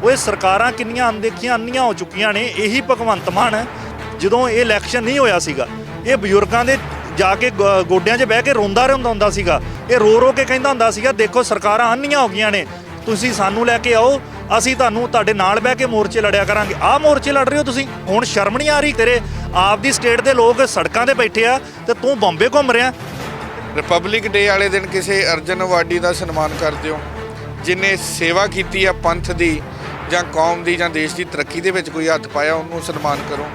ਉਹ ਇਹ ਸਰਕਾਰਾਂ ਕਿੰਨੀਆਂ ਅਣਦੇਖੀਆਂ ਅੰਨੀਆਂ ਹੋ ਚੁੱਕੀਆਂ ਨੇ। ਇਹੀ ਭਗਵੰਤ ਮਾਨ ਜਦੋਂ ਇਹ ਇਲੈਕਸ਼ਨ ਨਹੀਂ ਹੋਇਆ ਸੀਗਾ, ਇਹ ਬਜ਼ੁਰਗਾਂ ਦੇ ਜਾ ਕੇ ਗੋਡਿਆਂ 'ਚ ਬਹਿ ਕੇ ਰੋਂਦਾ ਹੁੰਦਾ ਸੀਗਾ। ਇਹ ਰੋ ਕੇ ਕਹਿੰਦਾ ਹੁੰਦਾ ਸੀਗਾ, ਦੇਖੋ ਸਰਕਾਰਾਂ ਅੰਨੀਆਂ ਹੋ ਗਈਆਂ ਨੇ, ਤੁਸੀਂ ਸਾਨੂੰ ਲੈ ਕੇ ਆਓ, ਅਸੀਂ ਤੁਹਾਨੂੰ ਤੁਹਾਡੇ ਨਾਲ ਬਹਿ ਕੇ ਮੋਰਚੇ ਲੜਿਆ ਕਰਾਂਗੇ। ਆਹ ਮੋਰਚੇ ਲੜ ਰਹੇ ਹੋ ਤੁਸੀਂ, ਹੁਣ ਸ਼ਰਮ ਨਹੀਂ ਆ ਰਹੀ? ਤੇਰੇ ਆਪਦੀ ਸਟੇਟ ਦੇ ਲੋਕ ਸੜਕਾਂ ਤੇ ਬੈਠੇ ਆ ਤੇ ਤੂੰ ਬੰਬੇ ਘੁੰਮ ਰਿਹਾ। ਰਿਪਬਲਿਕ ਡੇ ਵਾਲੇ ਦਿਨ ਕਿਸੇ ਅਰਜਨ ਅਵਾਰਡੀ ਦਾ ਸਨਮਾਨ ਕਰ ਦਿਓ, ਜਿਨੇ ਸੇਵਾ ਕੀਤੀ ਆ ਪੰਥ ਦੀ ਜਾਂ ਕੌਮ ਦੀ ਜਾਂ ਦੇਸ਼ ਦੀ ਤਰੱਕੀ ਦੇ ਵਿੱਚ ਕੋਈ ਹੱਥ ਪਾਇਆ, ਉਹਨੂੰ ਸਨਮਾਨ ਕਰੋ,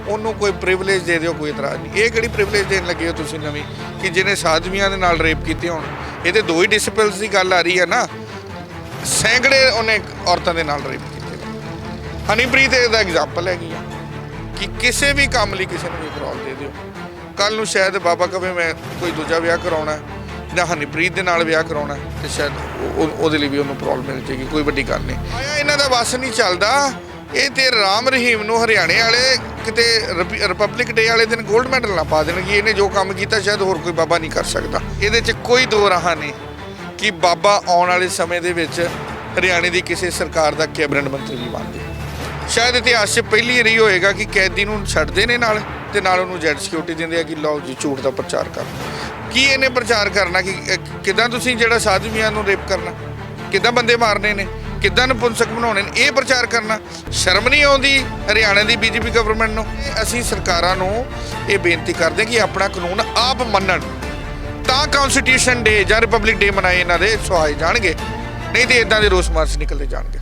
ਉਹਨੂੰ ਕੋਈ ਪ੍ਰਿਵਿਲੇਜ ਦੇ ਦਿਓ, ਕੋਈ ਇਤਰਾਜ਼ ਨਹੀਂ। ਇਹ ਕਿਹੜੀ ਪ੍ਰਿਵਿਲੇਜ ਦੇਣ ਲੱਗੇ ਹੋ ਤੁਸੀਂ ਨਵੀਂ, ਕਿ ਜਿਹਨੇ ਸਾਧਵੀਆਂ ਦੇ ਨਾਲ ਰੇਪ ਕੀਤੇ ਹੋਣ? ਇਹ ਤੇ 2 ਹੀ ਡਿਸਪਲਸ ਦੀ ਗੱਲ ਆ ਰਹੀ ਹੈ ਨਾ, ਸੈਂਕੜੇ ਉਹਨੇ ਔਰਤਾਂ ਦੇ ਨਾਲ ਰੇਪ ਕੀਤੇ। ਹਨੀਪ੍ਰੀਤ ਇਹਦਾ ਐਗਜ਼ਾਮਪਲ ਹੈਗੀ ਆ ਕਿ ਕਿਸੇ ਵੀ ਕੰਮ ਲਈ ਕਿਸੇ ਨੂੰ ਵੀ ਪਰੋਲ ਦੇ ਦਿਓ। ਕੱਲ੍ਹ ਨੂੰ ਸ਼ਾਇਦ ਬਾਬਾ ਕਵੇ ਮੈਂ ਕੋਈ ਦੂਜਾ ਵਿਆਹ ਕਰਾਉਣਾ ਜਾਂ ਹਨੀਪ੍ਰੀਤ ਦੇ ਨਾਲ ਵਿਆਹ ਕਰਾਉਣਾ, ਤੇ ਸ਼ਾਇਦ ਉਹਦੇ ਲਈ ਵੀ ਉਹਨੂੰ ਪਰੋਲ ਮਿਲ ਜਾਏਗੀ, ਕੋਈ ਵੱਡੀ ਗੱਲ ਨਹੀਂ। ਆਇਆ ਇਹਨਾਂ ਦਾ ਵੱਸ ਨਹੀਂ ਚੱਲਦਾ। ਇਹ ਤੇ ਰਾਮ ਰਹੀਮ ਨੂੰ ਹਰਿਆਣੇ ਵਾਲੇ ਕਿਤੇ ਰਿਪਬਲਿਕ ਡੇ ਵਾਲੇ ਦਿਨ 골ਡ ਮੈਡਲ ਨਾ ਪਾ ਦੇਣਗੇ। ਇਹਨੇ ਜੋ ਕੰਮ ਕੀਤਾ ਸ਼ਾਇਦ ਹੋਰ ਕੋਈ ਬਾਬਾ ਨਹੀਂ ਕਰ ਸਕਦਾ। ਇਹਦੇ 'ਚ ਕੋਈ ਦੋ ਰਾਹਾਂ ਨਹੀਂ ਕਿ ਬਾਬਾ ਆਉਣ ਵਾਲੇ ਸਮੇਂ ਦੇ ਵਿੱਚ ਹਰਿਆਣੇ ਦੀ ਕਿਸੇ ਸਰਕਾਰ ਦਾ ਕੈਬਨਿਟ ਮੰਤਰੀ ਵੀ ਬਣ ਜਾਏ। ਸ਼ਾਇਦ ਇਤਿਹਾਸ 'ਚ ਪਹਿਲੀ ਵਾਰੀ ਹੋਏਗਾ ਕਿ ਕੈਦੀ ਨੂੰ ਛੱਡਦੇ ਨੇ ਨਾਲ ਤੇ ਨਾਲ ਉਹਨੂੰ ਜੈਡ ਸਿਕਿਉਰਿਟੀ ਦਿੰਦੇ ਆ ਕਿ ਲਓ ਜੀ ਝੂਠ ਦਾ ਪ੍ਰਚਾਰ ਕਰ। ਕੀ ਇਹਨੇ ਪ੍ਰਚਾਰ ਕਰਨਾ ਕਿ ਕਿੱਦਾਂ ਤੁਸੀਂ ਜਿਹੜਾ ਸਾਧਵੀਆਂ ਨੂੰ ਰੇਪ ਕਰਨਾ, ਕਿੱਦਾਂ ਬੰਦੇ ਮਾਰਨੇ ਨੇ, ਕਿੱਦਾਂ ਨਪੁੰਸਕ ਬਣਾਉਣੇ ਨੇ, ਇਹ ਪ੍ਰਚਾਰ ਕਰਨਾ ਸ਼ਰਮ ਨਹੀਂ ਆਉਂਦੀ ਹਰਿਆਣਾ ਦੀ ਬੀਜੇਪੀ ਗਵਰਨਮੈਂਟ ਨੂੰ? ਅਸੀਂ ਸਰਕਾਰਾਂ ਨੂੰ ਇਹ ਬੇਨਤੀ ਕਰਦੇ ਕਿ ਆਪਣਾ ਕਾਨੂੰਨ ਆਪ ਮੰਨਣ, ਤਾਂ ਕਨਸਟੀਟਿਊਸ਼ਨ ਡੇ ਜਾਂ ਰਿਪਬਲਿਕ ਡੇ ਮਨਾਏ ਇਹਨਾਂ ਦੇ ਸੁਹਾਏ ਜਾਣਗੇ, ਨਹੀਂ ਤੇ ਇਦਾਂ ਦੇ ਰੋਸ ਮਾਰਚ ਨਿਕਲਦੇ ਜਾਣਗੇ।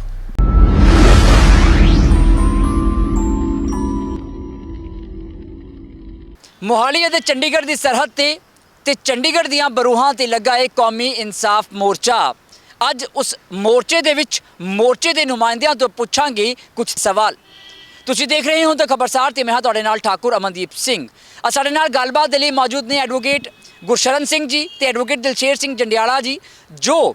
ਮੋਹਾਲੀ ਅਤੇ ਚੰਡੀਗੜ੍ਹ ਦੀ ਸਰਹੱਦ ਤੇ ਚੰਡੀਗੜ੍ਹ ਦੀਆਂ ਬਰੂਹਾਂ ਤੇ ਲੱਗਾ ਇਹ ਕੌਮੀ ਇਨਸਾਫ ਮੋਰਚਾ। ਅੱਜ ਉਸ ਮੋਰਚੇ ਦੇ ਵਿੱਚ ਮੋਰਚੇ ਦੇ ਨੁਮਾਇੰਦਿਆਂ ਤੋਂ ਪੁੱਛਾਂਗੇ ਕੁਝ ਸਵਾਲ। ਤੁਸੀਂ ਦੇਖ ਰਹੇ ਹੋ ਤਾਂ ਖਬਰਸਾਰ ਤੇ ਮੈਂ ਹਾਂ ਤੁਹਾਡੇ ਨਾਲ ਠਾਕੁਰ ਅਮਨਦੀਪ ਸਿੰਘ। ਸਾਡੇ ਨਾਲ ਗੱਲਬਾਤ ਦੇ ਲਈ ਮੌਜੂਦ ਨੇ ਐਡਵੋਕੇਟ ਗੁਰਸ਼ਰਨ ਸਿੰਘ ਜੀ ਤੇ ਐਡਵੋਕੇਟ ਦਿਲਸ਼ੇਰ ਸਿੰਘ ਜੰਡਿਆਲਾ ਜੀ, ਜੋ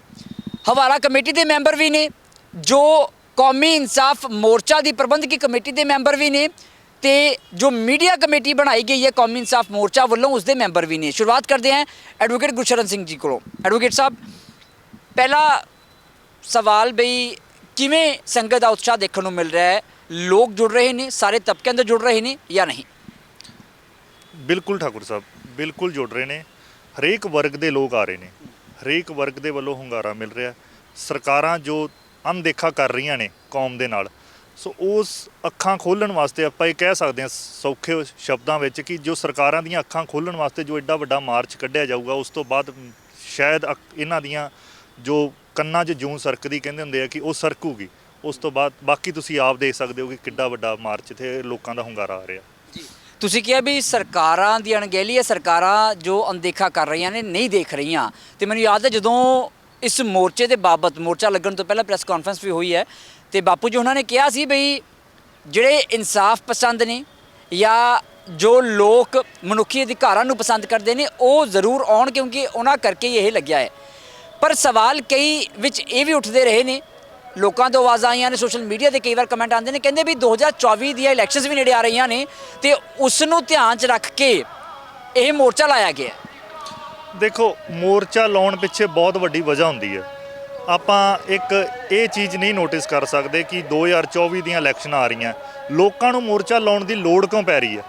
ਹਵਾਲਾ ਕਮੇਟੀ ਦੇ ਮੈਂਬਰ ਵੀ ਨੇ, ਜੋ ਕੌਮੀ ਇਨਸਾਫ ਮੋਰਚਾ ਦੀ ਪ੍ਰਬੰਧਕੀ ਕਮੇਟੀ ਦੇ ਮੈਂਬਰ ਵੀ ਨੇ, ਤੇ ਜੋ मीडिया कमेटी बनाई गई है कौमी इंसाफ मोर्चा वालों उसके मैंबर भी ने। शुरुआत करते हैं एडवोकेट गुरशरण सिंह जी को। एडवोकेट साहब, पहला सवाल बई किवें संगत का उत्साह देखने को मिल रहा है? लोग जुड़ रहे हैं, सारे तबकों के जुड़ रहे हैं या नहीं? बिल्कुल ठाकुर साहब, बिल्कुल जुड़ रहे हैं। हरेक वर्ग के लोग आ रहे हैं, हरेक वर्ग के वालों ਹੁੰਗਾਰਾ मिल रहा। सरकारां जो अनदेखा कर रही ने कौम के नाल, सो उस ਅੱਖਾਂ ਖੋਲ੍ਹਣ ਵਾਸਤੇ ਆਪਾਂ ਇਹ ਕਹਿ ਸਕਦੇ ਹਾਂ ਸੌਖੇ ਸ਼ਬਦਾਂ ਵਿੱਚ ਕਿ ਜੋ ਸਰਕਾਰਾਂ ਦੀਆਂ ਅੱਖਾਂ ਖੋਲ੍ਹਣ ਵਾਸਤੇ ਜੋ ਐਡਾ ਵੱਡਾ ਮਾਰਚ ਕੱਢਿਆ ਜਾਊਗਾ, ਉਸ ਤੋਂ ਬਾਅਦ ਸ਼ਾਇਦ ਇਹਨਾਂ ਦੀਆਂ ਜੋ ਕੰਨਾਂ 'ਚ ਜੂੰ ਸਰਕਦੀ ਕਹਿੰਦੇ ਹੁੰਦੇ ਆ ਕਿ ਉਹ ਸਰਕੂਗੀ। ਉਸ ਤੋਂ ਬਾਅਦ ਬਾਕੀ ਤੁਸੀਂ ਆਪ ਦੇਖ ਸਕਦੇ ਹੋ ਕਿ ਕਿੱਡਾ ਵੱਡਾ ਮਾਰਚ ਇੱਥੇ ਲੋਕਾਂ ਦਾ ਹੁੰਗਾਰਾ ਆ ਰਿਹਾ। ਜੀ, ਤੁਸੀਂ ਕਿਹਾ ਵੀ ਸਰਕਾਰਾਂ ਦੀ ਅਣਗਹਿਲੀ ਹੈ, ਸਰਕਾਰਾਂ ਜੋ ਅਣਦੇਖਾ ਕਰ ਰਹੀਆਂ ਨੇ, ਨਹੀਂ ਦੇਖ ਰਹੀਆਂ। ਤੇ ਮੈਨੂੰ ਯਾਦ ਹੈ ਜਦੋਂ ਇਸ ਮੋਰਚੇ ਦੇ ਬਾਬਤ ਮੋਰਚਾ ਲੱਗਣ ਤੋਂ ਪਹਿਲਾਂ ਪ੍ਰੈਸ ਕਾਨਫਰੰਸ ਵੀ ਹੋਈ ਹੈ ਤੇ ਬਾਪੂ ਜੀ ਉਹਨਾਂ ਨੇ ਕਿਹਾ ਸੀ ਬਈ ਜਿਹੜੇ ਇਨਸਾਫ ਪਸੰਦ ਨੇ ਜਾਂ ਜੋ ਲੋਕ ਮਨੁੱਖੀ ਅਧਿਕਾਰਾਂ ਨੂੰ ਪਸੰਦ ਕਰਦੇ ਨੇ ਉਹ ਜ਼ਰੂਰ ਆਉਣ, ਕਿਉਂਕਿ ਉਹਨਾਂ ਕਰਕੇ ਹੀ ਇਹ ਲੱਗਿਆ ਹੈ। ਪਰ ਸਵਾਲ ਕਈ ਵਿੱਚ ਇਹ ਵੀ ਉੱਠਦੇ ਰਹੇ ਨੇ, ਲੋਕਾਂ ਤੋਂ ਆਵਾਜ਼ਾਂ ਆਈਆਂ ਨੇ, ਸੋਸ਼ਲ ਮੀਡੀਆ ਤੇ ਕਈ ਵਾਰ ਕਮੈਂਟ ਆਉਂਦੇ ਨੇ, ਕਹਿੰਦੇ ਵੀ 2024 ਦੀਆਂ ਇਲੈਕਸ਼ਨਸ ਵੀ ਨੇੜੇ ਆ ਰਹੀਆਂ ਨੇ ਤੇ ਉਸ ਨੂੰ ਧਿਆਨ 'ਚ ਰੱਖ ਕੇ ਇਹ ਮੋਰਚਾ ਲਾਇਆ ਗਿਆ। ਦੇਖੋ, ਮੋਰਚਾ ਲਾਉਣ ਪਿੱਛੇ ਬਹੁਤ ਵੱਡੀ ਵਜ੍ਹਾ ਹੁੰਦੀ ਹੈ। ਆਪਾਂ ਇੱਕ ਇਹ ਚੀਜ਼ ਨਹੀਂ ਨੋਟਿਸ ਕਰ ਸਕਦੇ ਕਿ 2024 ਦੀਆਂ ਇਲੈਕਸ਼ਨ ਆ ਰਹੀਆਂ, ਲੋਕਾਂ ਨੂੰ ਮੋਰਚਾ ਲਾਉਣ ਦੀ ਲੋੜ ਕਿਉਂ ਪੈ ਰਹੀ ਹੈ?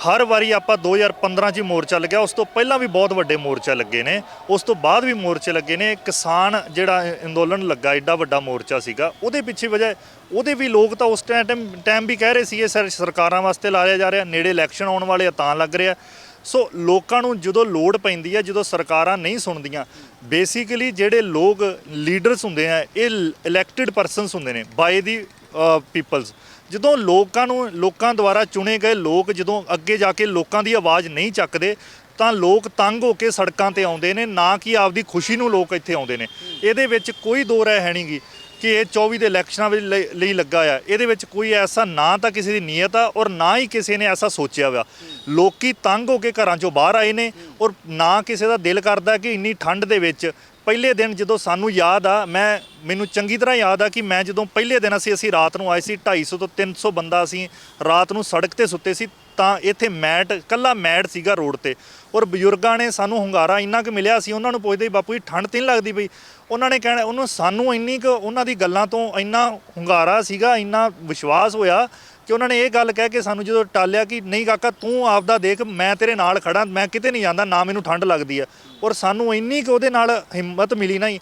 ਹਰ ਵਾਰੀ ਆਪਾਂ 2015 'ਚ ਹੀ ਮੋਰਚਾ ਲੱਗਿਆ, ਉਸ ਤੋਂ ਪਹਿਲਾਂ ਵੀ ਬਹੁਤ ਵੱਡੇ ਮੋਰਚਾ ਲੱਗੇ ਨੇ, ਉਸ ਤੋਂ ਬਾਅਦ ਵੀ ਮੋਰਚੇ ਲੱਗੇ ਨੇ। ਕਿਸਾਨ ਜਿਹੜਾ ਅੰਦੋਲਨ ਲੱਗਾ, ਐਡਾ ਵੱਡਾ ਮੋਰਚਾ ਸੀਗਾ, ਉਹਦੇ ਪਿੱਛੇ ਵਜ੍ਹਾ ਉਹਦੇ ਵੀ ਲੋਕ ਤਾਂ ਉਸ ਟਾਈਮ ਵੀ ਕਹਿ ਰਹੇ ਸੀ ਇਹ ਸਰਕਾਰਾਂ ਵਾਸਤੇ ਲਾਇਆ ਜਾ ਰਿਹਾ, ਨੇੜੇ ਇਲੈਕਸ਼ਨ ਆਉਣ ਵਾਲੇ ਆ ਤਾਂ ਲੱਗ ਰਿਹਾ। ਸੋ ਲੋਕਾਂ ਨੂੰ ਜਦੋਂ ਲੋੜ ਪੈਂਦੀ ਹੈ, ਜਦੋਂ ਸਰਕਾਰਾਂ ਨਹੀਂ ਸੁਣਦੀਆਂ, ਬੇਸਿਕਲੀ ਜਿਹੜੇ ਲੋਕ ਲੀਡਰਸ ਹੁੰਦੇ ਆ ਇਹ ਇਲੈਕਟਿਡ ਪਰਸਨਸ ਹੁੰਦੇ ਨੇ ਬਾਏ ਦੀ ਪੀਪਲਸ। ਜਦੋਂ ਲੋਕਾਂ ਦੁਆਰਾ ਚੁਣੇ ਗਏ ਲੋਕ ਜਦੋਂ ਅੱਗੇ ਜਾ ਕੇ ਲੋਕਾਂ ਦੀ ਆਵਾਜ਼ ਨਹੀਂ ਚੱਕਦੇ ਤਾਂ ਲੋਕ ਤੰਗ ਹੋ ਕੇ ਸੜਕਾਂ ਤੇ ਆਉਂਦੇ ਨੇ, ਨਾ ਕਿ ਆਪਦੀ ਖੁਸ਼ੀ ਨੂੰ ਲੋਕ ਇੱਥੇ ਆਉਂਦੇ ਨੇ। ਇਹਦੇ ਵਿੱਚ ਕੋਈ ਦੋ ਰਾਏ ਹੈ ਨਹੀਂ ਗੀ ਕਿ ਇਹ 24 ਦੇ ਇਲੈਕਸ਼ਨਾਂ ਲਈ ਲੱਗਾ ਆ। ਇਹਦੇ ਵਿੱਚ ਕੋਈ ਐਸਾ ਨਾ ਤਾਂ ਕਿਸੇ ਦੀ ਨੀਅਤ ਆ ਔਰ ਨਾ ਹੀ ਕਿਸੇ ਨੇ ਐਸਾ ਸੋਚਿਆ ਵਾ। ਲੋਕੀ ਤੰਗ ਹੋ ਕੇ ਘਰਾਂ ਚੋਂ ਬਾਹਰ ਆਏ ਨੇ ਔਰ ਨਾ ਕਿਸੇ ਦਾ ਦਿਲ ਕਰਦਾ ਕਿ ਇੰਨੀ ਠੰਡ ਦੇ ਵਿੱਚ ਪਹਿਲੇ ਦਿਨ ਜਦੋਂ ਸਾਨੂੰ ਯਾਦ ਆ, ਮੈਨੂੰ ਚੰਗੀ ਤਰ੍ਹਾਂ ਯਾਦ ਆ ਕਿ ਮੈਂ ਜਦੋਂ ਪਹਿਲੇ ਦਿਨ ਅਸੀਂ ਰਾਤ ਨੂੰ ਆਏ ਸੀ, 250 ਤੋਂ 300 ਬੰਦਾ ਅਸੀਂ ਰਾਤ ਨੂੰ ਸੜਕ ਤੇ ਸੁੱਤੇ ਸੀ। ਤਾਂ ਇੱਥੇ ਕੱਲਾ ਮੈਟ ਸੀਗਾ ਰੋਡ ਤੇ, ਔਰ ਬਜ਼ੁਰਗਾਂ ਨੇ ਸਾਨੂੰ ਹੁੰਗਾਰਾ ਇੰਨਾ ਕੁ ਮਿਲਿਆ ਸੀ, ਉਹਨਾਂ ਨੂੰ ਪੁੱਛਦੇ ਬਾਪੂ ਜੀ ਠੰਡ ਤਾਂ ਨਹੀਂ ਲੱਗਦੀ ਪਈ, ਉਹਨਾਂ ਨੇ ਕਹਿਣਾ ਉਹਨੂੰ ਸਾਨੂੰ ਇੰਨੀ ਕੁ ਉਹਨਾਂ ਦੀ ਗੱਲਾਂ ਤੋਂ ਇੰਨਾ ਹੁੰਗਾਰਾ ਸੀਗਾ, ਇੰਨਾ ਵਿਸ਼ਵਾਸ ਹੋਇਆ ਕਿ ਉਹਨਾਂ ਨੇ ਇਹ ਗੱਲ ਕਹਿ ਕੇ ਸਾਨੂੰ ਜਦੋਂ ਟਾਲਿਆ ਕਿ ਨਹੀਂ ਕਾਕਾ ਤੂੰ ਆਪਦਾ ਦੇਖ, ਮੈਂ ਤੇਰੇ ਨਾਲ ਖੜਾ, ਮੈਂ ਕਿਤੇ ਨਹੀਂ ਜਾਂਦਾ, ਨਾ ਮੈਨੂੰ ਠੰਡ ਲੱਗਦੀ ਆ। ਔਰ ਸਾਨੂੰ ਇੰਨੀ ਕੁ ਉਹਦੇ ਨਾਲ ਹਿੰਮਤ ਮਿਲੀ ਨਾ ਹੀ।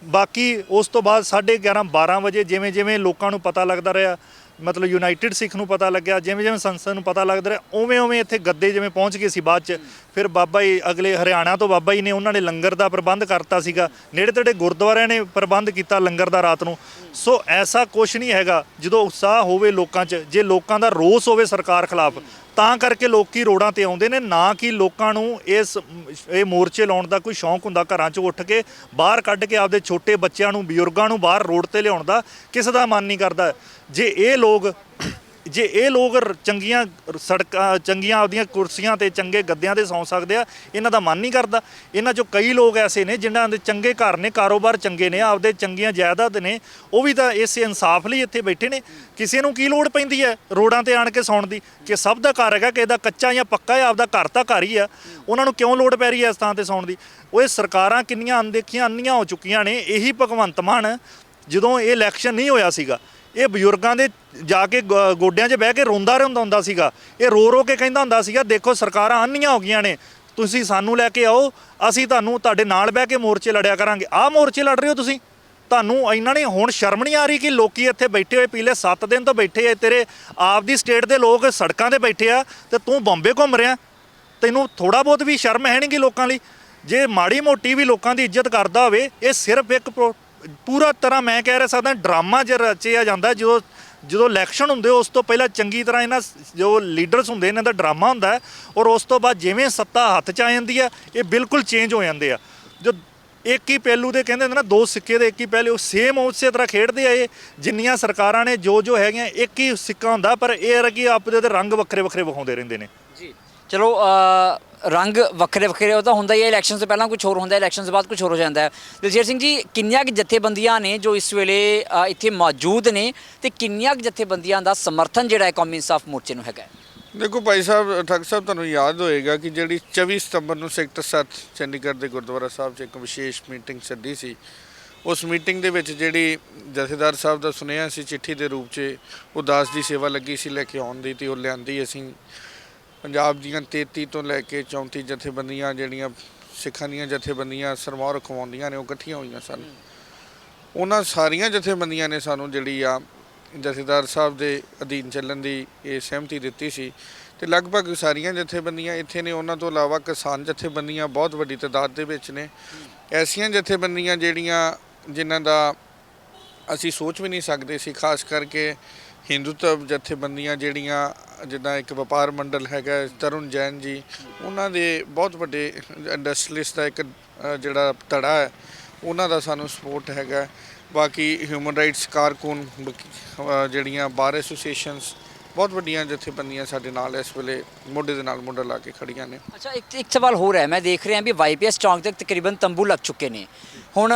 ਬਾਕੀ ਉਸ ਤੋਂ ਬਾਅਦ 11:30 12 ਵਜੇ ਜਿਵੇਂ ਜਿਵੇਂ ਲੋਕਾਂ ਨੂੰ ਪਤਾ ਲੱਗਦਾ ਰਿਹਾ, ਮਤਲਬ ਯੂਨਾਈਟਿਡ ਸਿੱਖ ਨੂੰ ਪਤਾ ਲੱਗਿਆ, ਜਿਵੇਂ ਜਿਵੇਂ ਸੰਸਦ ਨੂੰ ਪਤਾ ਲੱਗਦਾ ਰਿਹਾ, ਉਵੇਂ ਉਵੇਂ ਇੱਥੇ ਗੱਦੇ ਜਿਵੇਂ ਪਹੁੰਚ ਗਏ ਸੀ ਬਾਅਦ 'ਚ। ਫਿਰ ਬਾਬਾ ਜੀ ਅਗਲੇ ਹਰਿਆਣਾ ਤੋਂ ਬਾਬਾ ਜੀ ਨੇ ਉਹਨਾਂ ਨੇ ਲੰਗਰ ਦਾ ਪ੍ਰਬੰਧ ਕਰਤਾ ਸੀਗਾ, ਨੇੜੇ ਤੇੜੇ ਗੁਰਦੁਆਰਿਆਂ ਨੇ ਪ੍ਰਬੰਧ ਕੀਤਾ ਲੰਗਰ ਦਾ ਰਾਤ ਨੂੰ। ਸੋ ਐਸਾ ਕੁਝ ਨਹੀਂ ਹੈਗਾ, ਜਦੋਂ ਉਤਸ਼ਾਹ ਹੋਵੇ ਲੋਕਾਂ 'ਚ, ਜੇ ਲੋਕਾਂ ਦਾ ਰੋਸ ਹੋਵੇ ਸਰਕਾਰ ਖਿਲਾਫ, ਤਾਂ ਕਰਕੇ ਲੋਕੀ ਰੋਡਾਂ ਤੇ ਆਉਂਦੇ ਨੇ, ਨਾ ਕਿ ਲੋਕਾਂ ਨੂੰ ਇਹ ਮੋਰਚੇ ਲਾਉਣ ਦਾ ਕੋਈ ਸ਼ੌਂਕ ਹੁੰਦਾ ਘਰਾਂ 'ਚ ਉੱਠ ਕੇ ਬਾਹਰ ਕੱਢ ਕੇ ਆਪਦੇ ਛੋਟੇ ਬੱਚਿਆਂ ਨੂੰ, ਬਜ਼ੁਰਗਾਂ ਨੂੰ ਬਾਹਰ ਰੋਡ ਤੇ ਲਿਆਉਣ ਦਾ ਕਿਸੇ ਦਾ ਮਨ ਨਹੀਂ ਕਰਦਾ। ਜੇ ਇਹ ਲੋਕ ਚੰਗੀਆਂ ਸੜਕਾਂ, ਚੰਗੀਆਂ ਆਪਦੀਆਂ ਕੁਰਸੀਆਂ ਤੇ ਚੰਗੇ ਗੱਦਿਆਂ ਤੇ ਸੌਂ ਸਕਦੇ ਆ, ਇਹਨਾਂ ਦਾ ਮਨ ਨਹੀਂ ਕਰਦਾ। ਇਹਨਾਂ 'ਚੋਂ ਕਈ ਲੋਕ ਐਸੇ ਨੇ ਜਿਨ੍ਹਾਂ ਦੇ ਚੰਗੇ ਘਰ ਨੇ, ਕਾਰੋਬਾਰ ਚੰਗੇ ਨੇ, ਆਪਦੇ ਚੰਗੀਆਂ ਜਾਇਦਾਦ ਨੇ, ਉਹ ਵੀ ਤਾਂ ਇਸ ਇਨਸਾਫ ਲਈ ਇੱਥੇ ਬੈਠੇ ਨੇ। ਕਿਸੇ ਨੂੰ ਕੀ ਲੋੜ ਪੈਂਦੀ ਹੈ ਰੋਡਾਂ ਤੇ ਆਣ ਕੇ ਸੌਣ ਦੀ, ਕਿ ਸਭ ਦਾ ਘਰ ਹੈਗਾ, ਕਿਸੇ ਦਾ ਕੱਚਾ ਜਾਂ ਪੱਕਾ ਹੈ, ਆਪਦਾ ਘਰ ਤਾਂ ਘਰ ਹੀ ਆ, ਉਹਨਾਂ ਨੂੰ ਕਿਉਂ ਲੋੜ ਪੈ ਰਹੀ ਹੈ ਇਸ ਥਾਂ ਤੇ ਸੌਣ ਦੀ। ਉਹ ਇਹ ਸਰਕਾਰਾਂ ਕਿੰਨੀਆਂ ਅਣਦੇਖੀਆਂ ਅੰਨੀਆਂ ਹੋ ਚੁੱਕੀਆਂ ਨੇ। ਇਹੀ ਭਗਵੰਤ ਮਾਨ ਜਦੋਂ ਇਹ ਇਲੈਕਸ਼ਨ ਨਹੀਂ ਹੋਇਆ ਸੀਗਾ, ਇਹ ਬਜ਼ੁਰਗਾਂ ਦੇ ਜਾ ਕੇ ਗੋਡਿਆਂ 'ਚ ਬਹਿ ਕੇ ਰੋਂਦਾ ਹੁੰਦਾ ਸੀਗਾ, ਇਹ ਰੋ ਰੋ ਕੇ ਕਹਿੰਦਾ ਹੁੰਦਾ ਸੀਗਾ, ਦੇਖੋ ਸਰਕਾਰਾਂ ਅੰਨੀਆਂ ਹੋ ਗਈਆਂ ਨੇ, ਤੁਸੀਂ ਸਾਨੂੰ ਲੈ ਕੇ ਆਓ, ਅਸੀਂ ਤੁਹਾਨੂੰ ਤੁਹਾਡੇ ਨਾਲ ਬਹਿ ਕੇ ਮੋਰਚੇ ਲੜਿਆ ਕਰਾਂਗੇ। ਆਹ ਮੋਰਚੇ ਲੜ ਰਹੇ ਹੋ ਤੁਸੀਂ, ਤੁਹਾਨੂੰ ਇਹਨਾਂ ਨੇ ਹੁਣ ਸ਼ਰਮ ਨਹੀਂ ਆ ਰਹੀ ਕਿ ਲੋਕੀ ਇੱਥੇ ਬੈਠੇ ਹੋਏ ਪਿਛਲੇ 7 ਦਿਨ ਤੋਂ ਬੈਠੇ ਆ, ਤੇਰੇ ਆਪ ਦੀ ਸਟੇਟ ਦੇ ਲੋਕ ਸੜਕਾਂ ਤੇ ਬੈਠੇ ਆ ਤੇ ਤੂੰ ਬੰਬੇ ਘੁੰਮ ਰਿਹਾ, ਤੈਨੂੰ ਥੋੜਾ ਬਹੁਤ ਵੀ ਸ਼ਰਮ ਹੈ ਨਹੀਂ ਗੀ ਲੋਕਾਂ ਲਈ? ਜੇ ਮਾੜੀ ਮੋਟੀ ਵੀ ਲੋਕਾਂ ਦੀ ਇੱਜ਼ਤ ਕਰਦਾ ਹੋਵੇ, ਇਹ ਸਿਰਫ ਇੱਕ ਪੂਰਾ ਤਰ੍ਹਾਂ ਮੈਂ ਕਹਿ ਸਕਦਾ ਡਰਾਮਾ ਜਿਹਾ ਰਚਿਆ ਜਾਂਦਾ। ਜਦੋਂ ਇਲੈਕਸ਼ਨ ਹੁੰਦੇ ਉਸ ਤੋਂ ਪਹਿਲਾਂ ਚੰਗੀ ਤਰ੍ਹਾਂ ਇਹਨਾਂ ਜੋ ਲੀਡਰਸ ਹੁੰਦੇ ਇਹਨਾਂ ਦਾ ਡਰਾਮਾ ਹੁੰਦਾ, ਔਰ ਉਸ ਤੋਂ ਬਾਅਦ ਜਿਵੇਂ ਸੱਤਾ ਹੱਥ 'ਚ ਆ ਜਾਂਦੀ ਆ, ਇਹ ਬਿਲਕੁਲ ਚੇਂਜ ਹੋ ਜਾਂਦੇ ਆ। ਜੋ ਇੱਕ ਹੀ ਪਹਿਲੂ ਦੇ ਕਹਿੰਦੇ ਹੁੰਦੇ ਨਾ, ਦੋ ਸਿੱਕੇ ਦੇ ਇੱਕ ਹੀ ਪਹਿਲੂ, ਸੇਮ ਉਸੇ ਤਰ੍ਹਾਂ ਖੇਡਦੇ ਆ ਇਹ। ਜਿੰਨੀਆਂ ਸਰਕਾਰਾਂ ਨੇ ਜੋ ਹੈਗੀਆਂ, ਇੱਕ ਹੀ ਸਿੱਕਾ ਹੁੰਦਾ, ਪਰ ਇਹ ਹੈ ਕਿ ਆਪਦੇ ਦੇ ਰੰਗ ਵੱਖਰੇ ਵੱਖਰੇ ਵਿਖਾਉਂਦੇ ਰਹਿੰਦੇ ਨੇ ਜੀ। ਚਲੋ ਰੰਗ ਵੱਖਰੇ ਵੱਖਰੇ ਉਹ ਤਾਂ ਹੁੰਦਾ ਹੀ ਹੈ, ਇਲੈਕਸ਼ਨ ਤੋਂ ਪਹਿਲਾਂ ਕੁਝ ਹੋਰ ਹੁੰਦਾ, ਇਲੈਕਸ਼ਨ ਤੋਂ ਬਾਅਦ ਕੁਝ ਹੋਰ ਹੋ ਜਾਂਦਾ ਹੈ। ਦਿਲਜੀਤ ਸਿੰਘ ਜੀ, ਕਿੰਨੀਆਂ ਕੁ ਜਥੇਬੰਦੀਆਂ ਨੇ ਜੋ ਇਸ ਵੇਲੇ ਇੱਥੇ ਮੌਜੂਦ ਨੇ, ਤੇ ਕਿੰਨੀਆਂ ਕੁ ਜਥੇਬੰਦੀਆਂ ਦਾ ਸਮਰਥਨ ਜਿਹੜਾ ਹੈ ਕੌਮੀ ਇਨਸਾਫ ਮੋਰਚੇ ਨੂੰ ਹੈਗਾ? ਦੇਖੋ ਭਾਈ ਸਾਹਿਬ, ਠੱਗ ਸਾਹਿਬ, ਤੁਹਾਨੂੰ ਯਾਦ ਹੋਏਗਾ ਕਿ ਜਿਹੜੀ 24 ਸਤੰਬਰ ਨੂੰ ਸੈਕਟਰ 7 ਚੰਡੀਗੜ੍ਹ ਦੇ ਗੁਰਦੁਆਰਾ ਸਾਹਿਬ 'ਚ ਇੱਕ ਵਿਸ਼ੇਸ਼ ਮੀਟਿੰਗ ਸੱਦੀ ਸੀ। ਉਸ ਮੀਟਿੰਗ ਦੇ ਵਿੱਚ ਜਿਹੜੀ ਜਥੇਦਾਰ ਸਾਹਿਬ ਦਾ ਸੁਨੇਹਾ ਸੀ ਚਿੱਠੀ ਦੇ ਰੂਪ 'ਚ, ਉਹ ਦਾਸ ਦੀ ਸੇਵਾ ਲੱਗੀ ਸੀ ਲੈ ਕੇ ਆਉਣ ਦੀ, ਤੇ ਉਹ ਲਿਆਂਦੀ ਅਸੀਂ। ਪੰਜਾਬ ਦੀਆਂ 33 ਤੋਂ ਲੈ ਕੇ 34 ਜਥੇਬੰਦੀਆਂ, ਜਿਹੜੀਆਂ ਸਿੱਖਾਂ ਦੀਆਂ ਜਥੇਬੰਦੀਆਂ ਸਰਮਾਉ ਰਖਵਾਉਂਦੀਆਂ ਨੇ, ਉਹ ਇਕੱਠੀਆਂ ਹੋਈਆਂ ਸਨ। ਉਹਨਾਂ ਸਾਰੀਆਂ ਜਥੇਬੰਦੀਆਂ ਨੇ ਸਾਨੂੰ ਜਿਹੜੀ ਆ ਜਥੇਦਾਰ ਸਾਹਿਬ ਦੇ ਅਧੀਨ ਚੱਲਣ ਦੀ ਇਹ ਸਹਿਮਤੀ ਦਿੱਤੀ ਸੀ, ਤੇ ਲਗਭਗ ਸਾਰੀਆਂ ਜਥੇਬੰਦੀਆਂ ਇੱਥੇ ਨੇ। ਉਹਨਾਂ ਤੋਂ ਇਲਾਵਾ ਕਿਸਾਨ ਜਥੇਬੰਦੀਆਂ ਬਹੁਤ ਵੱਡੀ ਤਾਦਾਦ ਦੇ ਵਿੱਚ ਨੇ। ਐਸੀਆਂ ਜਥੇਬੰਦੀਆਂ ਜਿਨ੍ਹਾਂ ਦਾ ਅਸੀਂ ਸੋਚ ਵੀ ਨਹੀਂ ਸਕਦੇ ਸੀ, ਖਾਸ ਕਰਕੇ ਹਿੰਦੂਤਵ ਜਥੇਬੰਦੀਆਂ ਜਿੱਦਾਂ ਇੱਕ ਵਪਾਰ ਮੰਡਲ ਹੈਗਾ ਤਰੁਣ ਜੈਨ ਜੀ, ਉਹਨਾਂ ਦੇ ਬਹੁਤ ਵੱਡੇ ਇੰਡਸਟਰੀਲਿਸਟ ਦਾ ਇੱਕ ਜਿਹੜਾ ਧੜਾ ਹੈ, ਉਹਨਾਂ ਦਾ ਸਾਨੂੰ ਸਪੋਰਟ ਹੈਗਾ। ਬਾਕੀ ਹਿਊਮਨ ਰਾਈਟਸ ਕਾਰਕੁਨ, ਜਿਹੜੀਆਂ ਬਾਰ ਐਸੋਸੀਏਸ਼ਨਸ, ਬਹੁਤ ਵੱਡੀਆਂ ਜਥੇਬੰਦੀਆਂ ਸਾਡੇ ਨਾਲ ਇਸ ਵੇਲੇ ਮੋਢੇ ਦੇ ਨਾਲ ਮੋਢਾ ਲਾ ਕੇ ਖੜੀਆਂ ਨੇ। ਅੱਛਾ, ਇੱਕ ਸਵਾਲ ਹੋਰ ਹੈ, ਮੈਂ ਦੇਖ ਰਿਹਾ ਵੀ ਵਾਈਪੀਐਸ ਚੌਂਕ ਤੱਕ ਤਕਰੀਬਨ ਤੰਬੂ ਲੱਗ ਚੁੱਕੇ ਨੇ। ਹੁਣ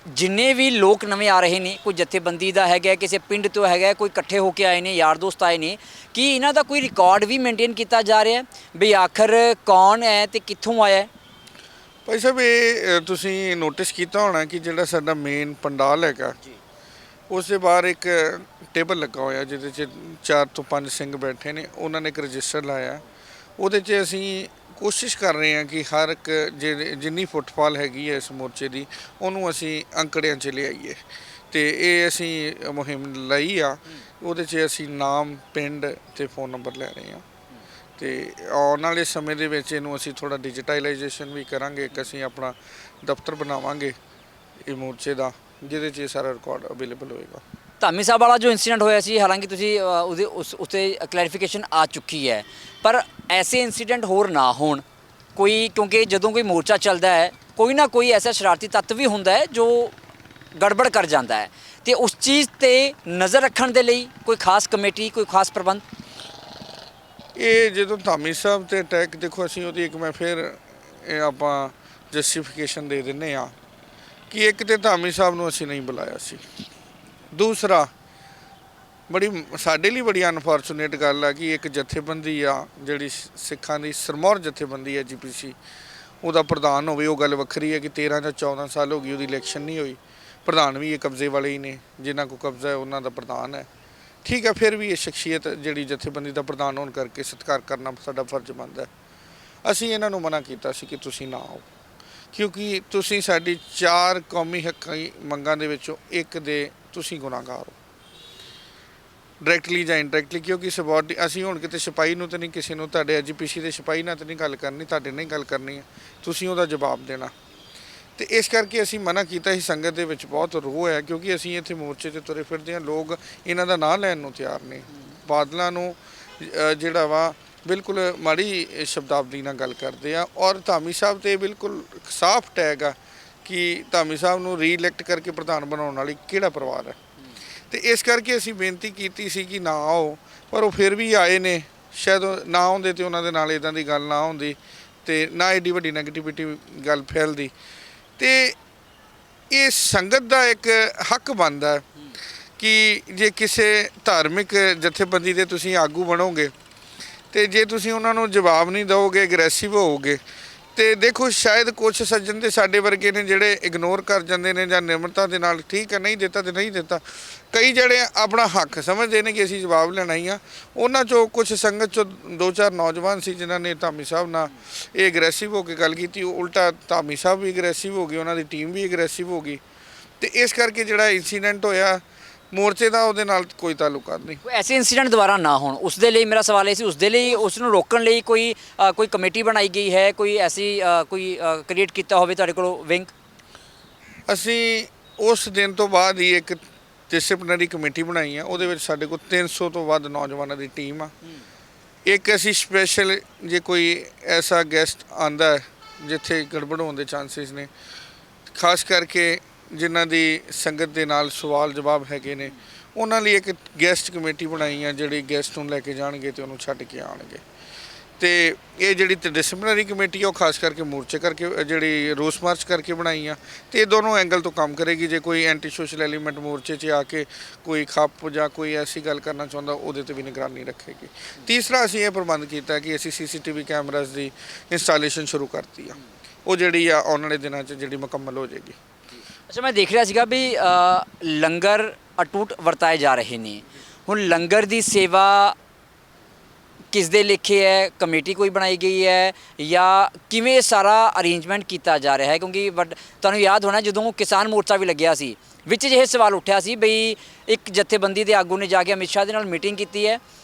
ਜਿੰਨੇ ਵੀ ਲੋਕ ਨਵੇਂ ਆ ਰਹੇ ਨੇ, ਕੋਈ ਜਥੇਬੰਦੀ ਦਾ ਹੈਗਾ, ਕਿਸੇ ਪਿੰਡ ਤੋਂ ਹੈਗਾ, ਕੋਈ ਇਕੱਠੇ ਹੋ ਕੇ ਆਏ ਨੇ, ਯਾਰ ਦੋਸਤ ਆਏ ਨੇ, ਕੀ ਇਹਨਾਂ ਦਾ ਕੋਈ ਰਿਕਾਰਡ ਵੀ ਮੇਨਟੇਨ ਕੀਤਾ ਜਾ ਰਿਹਾ ਵੀ ਆਖਰ ਕੌਣ ਹੈ ਤੇ ਕਿੱਥੋਂ ਆਇਆ ਹੈ? ਭਾਈ ਸਾਹਿਬ, ਇਹ ਤੁਸੀਂ ਨੋਟਿਸ ਕੀਤਾ ਹੋਣਾ ਕਿ ਜਿਹੜਾ ਸਾਡਾ ਮੇਨ ਪੰਡਾਲ ਹੈਗਾ, ਉਸ ਦੇ ਬਾਹਰ ਇੱਕ ਟੇਬਲ ਲੱਗਾ ਹੋਇਆ ਜਿਹਦੇ 'ਚ 4 ਤੋਂ 5 ਸਿੰਘ ਬੈਠੇ ਨੇ। ਉਹਨਾਂ ਨੇ ਇੱਕ ਰਜਿਸਟਰ ਲਾਇਆ, ਉਹਦੇ 'ਚ ਅਸੀਂ ਕੋਸ਼ਿਸ਼ ਕਰ ਰਹੇ ਹਾਂ ਕਿ ਹਰ ਇੱਕ ਜਿੰਨੀ ਫੁੱਟਫਾਲ ਹੈਗੀ ਹੈ ਇਸ ਮੋਰਚੇ ਦੀ, ਉਹਨੂੰ ਅਸੀਂ ਅੰਕੜਿਆਂ 'ਚ ਲਿਆਈਏ। ਤੇ ਇਹ ਅਸੀਂ ਮੁਹਿੰਮ ਲਈ ਆ, ਉਹਦੇ 'ਚ ਅਸੀਂ ਨਾਮ, ਪਿੰਡ ਤੇ ਫ਼ੋਨ ਨੰਬਰ ਲੈ ਰਹੇ ਹਾਂ। ਤੇ ਆਉਣ ਵਾਲੇ ਸਮੇਂ ਦੇ ਵਿੱਚ ਇਹਨੂੰ ਅਸੀਂ ਥੋੜ੍ਹਾ ਡਿਜੀਟਲਾਈਜੇਸ਼ਨ ਵੀ ਕਰਾਂਗੇ। ਇੱਕ ਅਸੀਂ ਆਪਣਾ ਦਫ਼ਤਰ ਬਣਾਵਾਂਗੇ ਇਹ ਮੋਰਚੇ ਦਾ, ਜਿਹਦੇ 'ਚ ਇਹ ਸਾਰਾ ਰਿਕਾਰਡ ਅਵੇਲੇਬਲ ਹੋਏਗਾ। ਧਾਮੀ ਸਾਹਿਬ ਵਾਲਾ ਜੋ ਇੰਸੀਡੈਂਟ ਹੋਇਆ ਸੀ, ਹਾਲਾਂਕਿ ਤੁਸੀਂ ਉਤੇ ਕਲੈਰੀਫਿਕੇਸ਼ਨ ਆ ਚੁੱਕੀ ਹੈ, ਪਰ ਐਸੇ ਇੰਸੀਡੈਂਟ ਹੋਰ ਨਾ ਹੋਣ ਕੋਈ, ਕਿਉਂਕਿ ਜਦੋਂ ਕੋਈ ਮੋਰਚਾ ਚੱਲਦਾ ਹੈ, ਕੋਈ ਨਾ ਕੋਈ ਐਸਾ ਸ਼ਰਾਰਤੀ ਤੱਤ ਵੀ ਹੁੰਦਾ ਹੈ ਜੋ ਗੜਬੜ ਕਰ ਜਾਂਦਾ ਹੈ, ਤੇ ਉਸ ਚੀਜ਼ ਤੇ ਨਜ਼ਰ ਰੱਖਣ ਦੇ ਲਈ ਕੋਈ ਖਾਸ ਕਮੇਟੀ, ਕੋਈ ਖਾਸ ਪ੍ਰਬੰਧ? ਇਹ ਜਦੋਂ ਧਾਮੀ ਸਾਹਿਬ ਤੇ ਅਟੈਕ, ਦੇਖੋ ਅਸੀਂ ਉਹਦੀ ਇੱਕ ਮੈਂ ਫਿਰ ਇਹ ਆਪਾਂ ਜਸਟੀਫਿਕੇਸ਼ਨ ਦੇ ਦਿੰਦੇ ਹਾਂ ਕਿ ਇੱਕ ਤੇ ਧਾਮੀ ਸਾਹਿਬ ਨੂੰ ਅਸੀਂ ਨਹੀਂ ਬੁਲਾਇਆ ਸੀ, ਦੂਸਰਾ ਬੜੀ ਸਾਡੇ ਲਈ ਬੜੀ ਅਨਫੋਰਚੂਨੇਟ ਗੱਲ ਆ ਕਿ ਇੱਕ ਜਥੇਬੰਦੀ ਆ ਜਿਹੜੀ ਸਿੱਖਾਂ ਦੀ ਸਰਮੌਰ ਜਥੇਬੰਦੀ ਹੈ ਜੀਪੀਸੀ, ਉਹਦਾ ਪ੍ਰਧਾਨ ਹੋਵੇ। ਉਹ ਗੱਲ ਵੱਖਰੀ ਹੈ ਕਿ 13 ਜਾਂ 14 ਸਾਲ ਹੋ ਗਈ ਉਹਦੀ ਇਲੈਕਸ਼ਨ ਨਹੀਂ ਹੋਈ। ਪ੍ਰਧਾਨ ਵੀ ਇਹ ਕਬਜ਼ੇ ਵਾਲੇ ਹੀ ਨੇ, ਜਿਨ੍ਹਾਂ ਕੋਲ ਕਬਜ਼ਾ ਹੈ ਉਹਨਾਂ ਦਾ ਪ੍ਰਧਾਨ ਹੈ। ਠੀਕ ਹੈ, ਫਿਰ ਵੀ ਇਹ ਸ਼ਖਸੀਅਤ ਜਿਹੜੀ ਜਥੇਬੰਦੀ ਦਾ ਪ੍ਰਧਾਨ ਹੋਣ ਕਰਕੇ ਸਤਿਕਾਰ ਕਰਨਾ ਸਾਡਾ ਫਰਜ਼ ਬਣਦਾ ਹੈ। ਅਸੀਂ ਇਹਨਾਂ ਨੂੰ ਮਨਾ ਕੀਤਾ ਸੀ ਕਿ ਤੁਸੀਂ ਨਾ ਆਓ, ਕਿਉਂਕਿ ਤੁਸੀਂ ਸਾਡੀ 4 ਕੌਮੀ ਹੱਕਾਂ ਮੰਗਾਂ ਦੇ ਵਿੱਚੋਂ ਇੱਕ ਦੇ ਤੁਸੀਂ ਗੁਨਾਹਗਾਰ ਹੋ, ਡਾਇਰੈਕਟਲੀ ਜਾਂ ਇਨਡਾਇਰੈਕਟਲੀ। ਕਿਉਂਕਿ ਅਸੀਂ ਹੁਣ ਕਿਤੇ ਸਿਪਾਹੀ ਨੂੰ ਤਾਂ ਨਹੀਂ, ਕਿਸੇ ਨੂੰ ਤੁਹਾਡੇ ਐਜੀਪੀਸੀ ਦੇ ਸਿਪਾਹੀ ਨਾਲ ਤਾਂ ਨਹੀਂ ਗੱਲ ਕਰਨੀ, ਤੁਹਾਡੇ ਨਾਲ ਹੀ ਗੱਲ ਕਰਨੀ ਹੈ, ਤੁਸੀਂ ਉਹਦਾ ਜਵਾਬ ਦੇਣਾ। ਤੇ ਇਸ ਕਰਕੇ ਅਸੀਂ ਮਨਾ ਕੀਤਾ ਸੀ। ਸੰਗਤ ਦੇ ਵਿੱਚ ਬਹੁਤ ਰੋਹ ਹੈ, ਕਿਉਂਕਿ ਅਸੀਂ ਇੱਥੇ ਮੋਰਚੇ 'ਤੇ ਤੁਰੇ ਫਿਰਦੇ ਹਾਂ, ਲੋਕ ਇਹਨਾਂ ਦਾ ਨਾਂ ਲੈਣ ਨੂੰ ਤਿਆਰ ਨੇ। ਬਾਦਲਾਂ ਨੂੰ ਜਿਹੜਾ ਵਾ ਬਿਲਕੁਲ ਮਾੜੀ ਸ਼ਬਦਾਵਲੀ ਨਾਲ ਗੱਲ ਕਰਦੇ ਆ, ਔਰ ਧਾਮੀ ਸਾਹਿਬ 'ਤੇ ਬਿਲਕੁਲ ਸਾਫ਼ ਟੈਗ ਆ ਕਿ ਧਾਮੀ ਸਾਹਿਬ ਨੂੰ ਰੀਇਲੈਕਟ ਕਰਕੇ ਪ੍ਰਧਾਨ ਬਣਾਉਣ ਵਾਲੀ ਕਿਹੜਾ ਪਰਿਵਾਰ ਹੈ। ਤੇ ਇਸ ਕਰਕੇ ਅਸੀਂ ਬੇਨਤੀ ਕੀਤੀ ਸੀ ਕਿ ਨਾ ਆਓ, ਪਰ ਉਹ ਫਿਰ ਵੀ ਆਏ ਨੇ। ਸ਼ਾਇਦ ਨਾ ਆਉਂਦੇ ਤੇ ਉਹਨਾਂ ਦੇ ਨਾਲ ਇਦਾਂ ਦੀ ਗੱਲ ਨਾ ਹੁੰਦੀ ਤੇ ਨਾ ਐਡੀ ਵੱਡੀ ਨੈਗੇਟਿਵਿਟੀ ਗੱਲ ਫੈਲਦੀ। ਤੇ ਇਹ ਸੰਗਤ ਦਾ ਇੱਕ ਹੱਕ ਬਣਦਾ ਕਿ ਜੇ ਕਿਸੇ ਧਾਰਮਿਕ ਜਥੇਬੰਦੀ ਦੇ ਤੁਸੀਂ ਆਗੂ ਬਣੋਗੇ ਤੇ ਜੇ ਤੁਸੀਂ ਉਹਨਾਂ ਨੂੰ ਜਵਾਬ ਨਹੀਂ ਦਿਓਗੇ, ਐਗਰੈਸਿਵ ਹੋਵੋਗੇ, ਤੇ ਦੇਖੋ ਸ਼ਾਇਦ ਕੁਝ ਸੱਜਣ ਤੇ ਸਾਡੇ ਵਰਗੇ ਨੇ ਜਿਹੜੇ ਇਗਨੋਰ ਕਰ ਜਾਂਦੇ ਨੇ ਜਾਂ ਨਿਮਰਤਾ ਦੇ ਨਾਲ ਠੀਕ ਹੈ ਨਹੀਂ ਦਿੱਤਾ ਤੇ ਨਹੀਂ ਦਿੱਤਾ। ਕਈ ਜਿਹੜੇ ਆਪਣਾ ਹੱਕ ਸਮਝਦੇ ਨੇ ਕਿ ਅਸੀਂ ਜਵਾਬ ਲੈਣਾ ਹੀ ਆ। ਉਹਨਾਂ 'ਚੋਂ ਕੁਝ ਸੰਗਤ 'ਚੋਂ 2-4 ਨੌਜਵਾਨ ਸੀ ਜਿਨ੍ਹਾਂ ਨੇ ਧਾਮੀ ਸਾਹਿਬ ਨਾਲ ਇਹ ਐਗਰੈਸਿਵ ਹੋ ਕੇ ਗੱਲ ਕੀਤੀ। ਉਲਟਾ ਧਾਮੀ ਸਾਹਿਬ ਵੀ ਐਗਰੈਸਿਵ ਹੋ ਗਏ, ਉਹਨਾਂ ਦੀ ਟੀਮ ਵੀ ਐਗਰੈਸਿਵ ਹੋ ਗਈ। ਤੇ ਇਸ ਕਰਕੇ ਜਿਹੜਾ ਇਨਸੀਡੈਂਟ ਹੋਇਆ ਮੋਰਚੇ ਦਾ, ਉਹਦੇ ਨਾਲ ਕੋਈ ਤਾਲੁਕਾਤ ਨਹੀਂ। ਕੋਈ ਐਸੇ ਇੰਸੀਡੈਂਟ ਦੁਬਾਰਾ ਨਾ ਹੋਣ, ਉਸ ਦੇ ਲਈ ਮੇਰਾ ਸਵਾਲ ਇਹ ਸੀ, ਉਸ ਦੇ ਲਈ ਉਸ ਨੂੰ ਰੋਕਣ ਲਈ ਕੋਈ ਕਮੇਟੀ ਬਣਾਈ ਗਈ ਹੈ, ਕੋਈ ਐਸੀ ਕੋਈ ਕ੍ਰੀਏਟ ਕੀਤਾ ਹੋਵੇ ਤੁਹਾਡੇ ਕੋਲ ਵਿੰਗ? ਅਸੀਂ ਉਸ ਦਿਨ ਤੋਂ ਬਾਅਦ ਹੀ ਇੱਕ ਡਿਸਪਲਿਨਰੀ ਕਮੇਟੀ ਬਣਾਈ ਆ। ਉਹਦੇ ਵਿੱਚ ਸਾਡੇ ਕੋਲ 300 ਤੋਂ ਵੱਧ ਨੌਜਵਾਨਾਂ ਦੀ ਟੀਮ ਆ। ਇੱਕ ਅਸੀਂ ਸਪੈਸ਼ਲ ਜੇ ਕੋਈ ਐਸਾ ਗੈਸਟ ਆਂਦਾ ਜਿੱਥੇ ਗੜਬੜ ਹੋਣ ਦੇ ਚਾਂਸਸ ਨੇ, ਖਾਸ ਕਰਕੇ ਜਿਨ੍ਹਾਂ ਦੀ ਸੰਗਤ ਦੇ ਨਾਲ ਸਵਾਲ ਜਵਾਬ ਹੈਗੇ ਨੇ, ਉਹਨਾਂ ਲਈ ਇੱਕ ਗੈਸਟ ਕਮੇਟੀ ਬਣਾਈ ਆ ਜਿਹੜੀ ਗੈਸਟ ਨੂੰ ਲੈ ਕੇ ਜਾਣਗੇ ਤੇ ਉਹਨੂੰ ਛੱਡ ਕੇ ਆਉਣਗੇ। ਤੇ ਇਹ ਜਿਹੜੀ ਡਿਸਪਲਿਨਰੀ ਕਮੇਟੀ ਆ ਉਹ ਖਾਸ ਕਰਕੇ ਮੋਰਚੇ ਕਰਕੇ ਜਿਹੜੀ ਰੋਸ ਮਾਰਚ ਕਰਕੇ ਬਣਾਈ ਆ, ਤੇ ਇਹ ਦੋਨੋਂ ਐਂਗਲ ਤੋਂ ਕੰਮ ਕਰੇਗੀ। ਜੇ ਕੋਈ ਐਂਟੀ ਸੋਸ਼ਲ ਐਲੀਮੈਂਟ ਮੋਰਚੇ 'ਚ ਆ ਕੇ ਕੋਈ ਖੱਪ ਜਾਂ ਕੋਈ ਐਸੀ ਗੱਲ ਕਰਨਾ ਚਾਹੁੰਦਾ, ਉਹਦੇ 'ਤੇ ਵੀ ਨਿਗਰਾਨੀ ਰੱਖੇਗੀ। ਤੀਸਰਾ ਅਸੀਂ ਇਹ ਪ੍ਰਬੰਧ ਕੀਤਾ ਕਿ ਅਸੀਂ CCTV ਕੈਮਰਾਸ ਦੀ ਇੰਸਟਾਲੇਸ਼ਨ ਸ਼ੁਰੂ ਕਰਤੀ ਆ, ਉਹ ਜਿਹੜੀ ਆ ਆਉਣ ਵਾਲੇ ਦਿਨਾਂ 'ਚ ਜਿਹੜੀ ਮੁਕੰਮਲ ਹੋ ਜਾਏਗੀ। ਅੱਛਾ, ਮੈਂ ਦੇਖ ਰਿਹਾ ਸੀਗਾ ਵੀ ਲੰਗਰ ਅਟੁੱਟ ਵਰਤਾਏ ਜਾ ਰਹੇ ਨੇ। ਹੁਣ ਲੰਗਰ ਦੀ ਸੇਵਾ ਕਿਸ ਦੇ ਲੇਖੇ ਹੈ? ਕਮੇਟੀ ਕੋਈ ਬਣਾਈ ਗਈ ਹੈ ਜਾਂ ਕਿਵੇਂ ਸਾਰਾ ਅਰੇਂਜਮੈਂਟ ਕੀਤਾ ਜਾ ਰਿਹਾ ਹੈ? ਕਿਉਂਕਿ ਤੁਹਾਨੂੰ ਯਾਦ ਹੋਣਾ ਜਦੋਂ ਕਿਸਾਨ ਮੋਰਚਾ ਵੀ ਲੱਗਿਆ ਸੀ, ਵਿੱਚ ਇਹ ਸਵਾਲ ਉੱਠਿਆ ਸੀ ਬਈ ਇੱਕ ਜਥੇਬੰਦੀ ਦੇ ਆਗੂ ਨੇ ਜਾ ਕੇ ਅਮਿਤ ਸ਼ਾਹ ਦੇ ਨਾਲ ਮੀਟਿੰਗ ਕੀਤੀ ਹੈ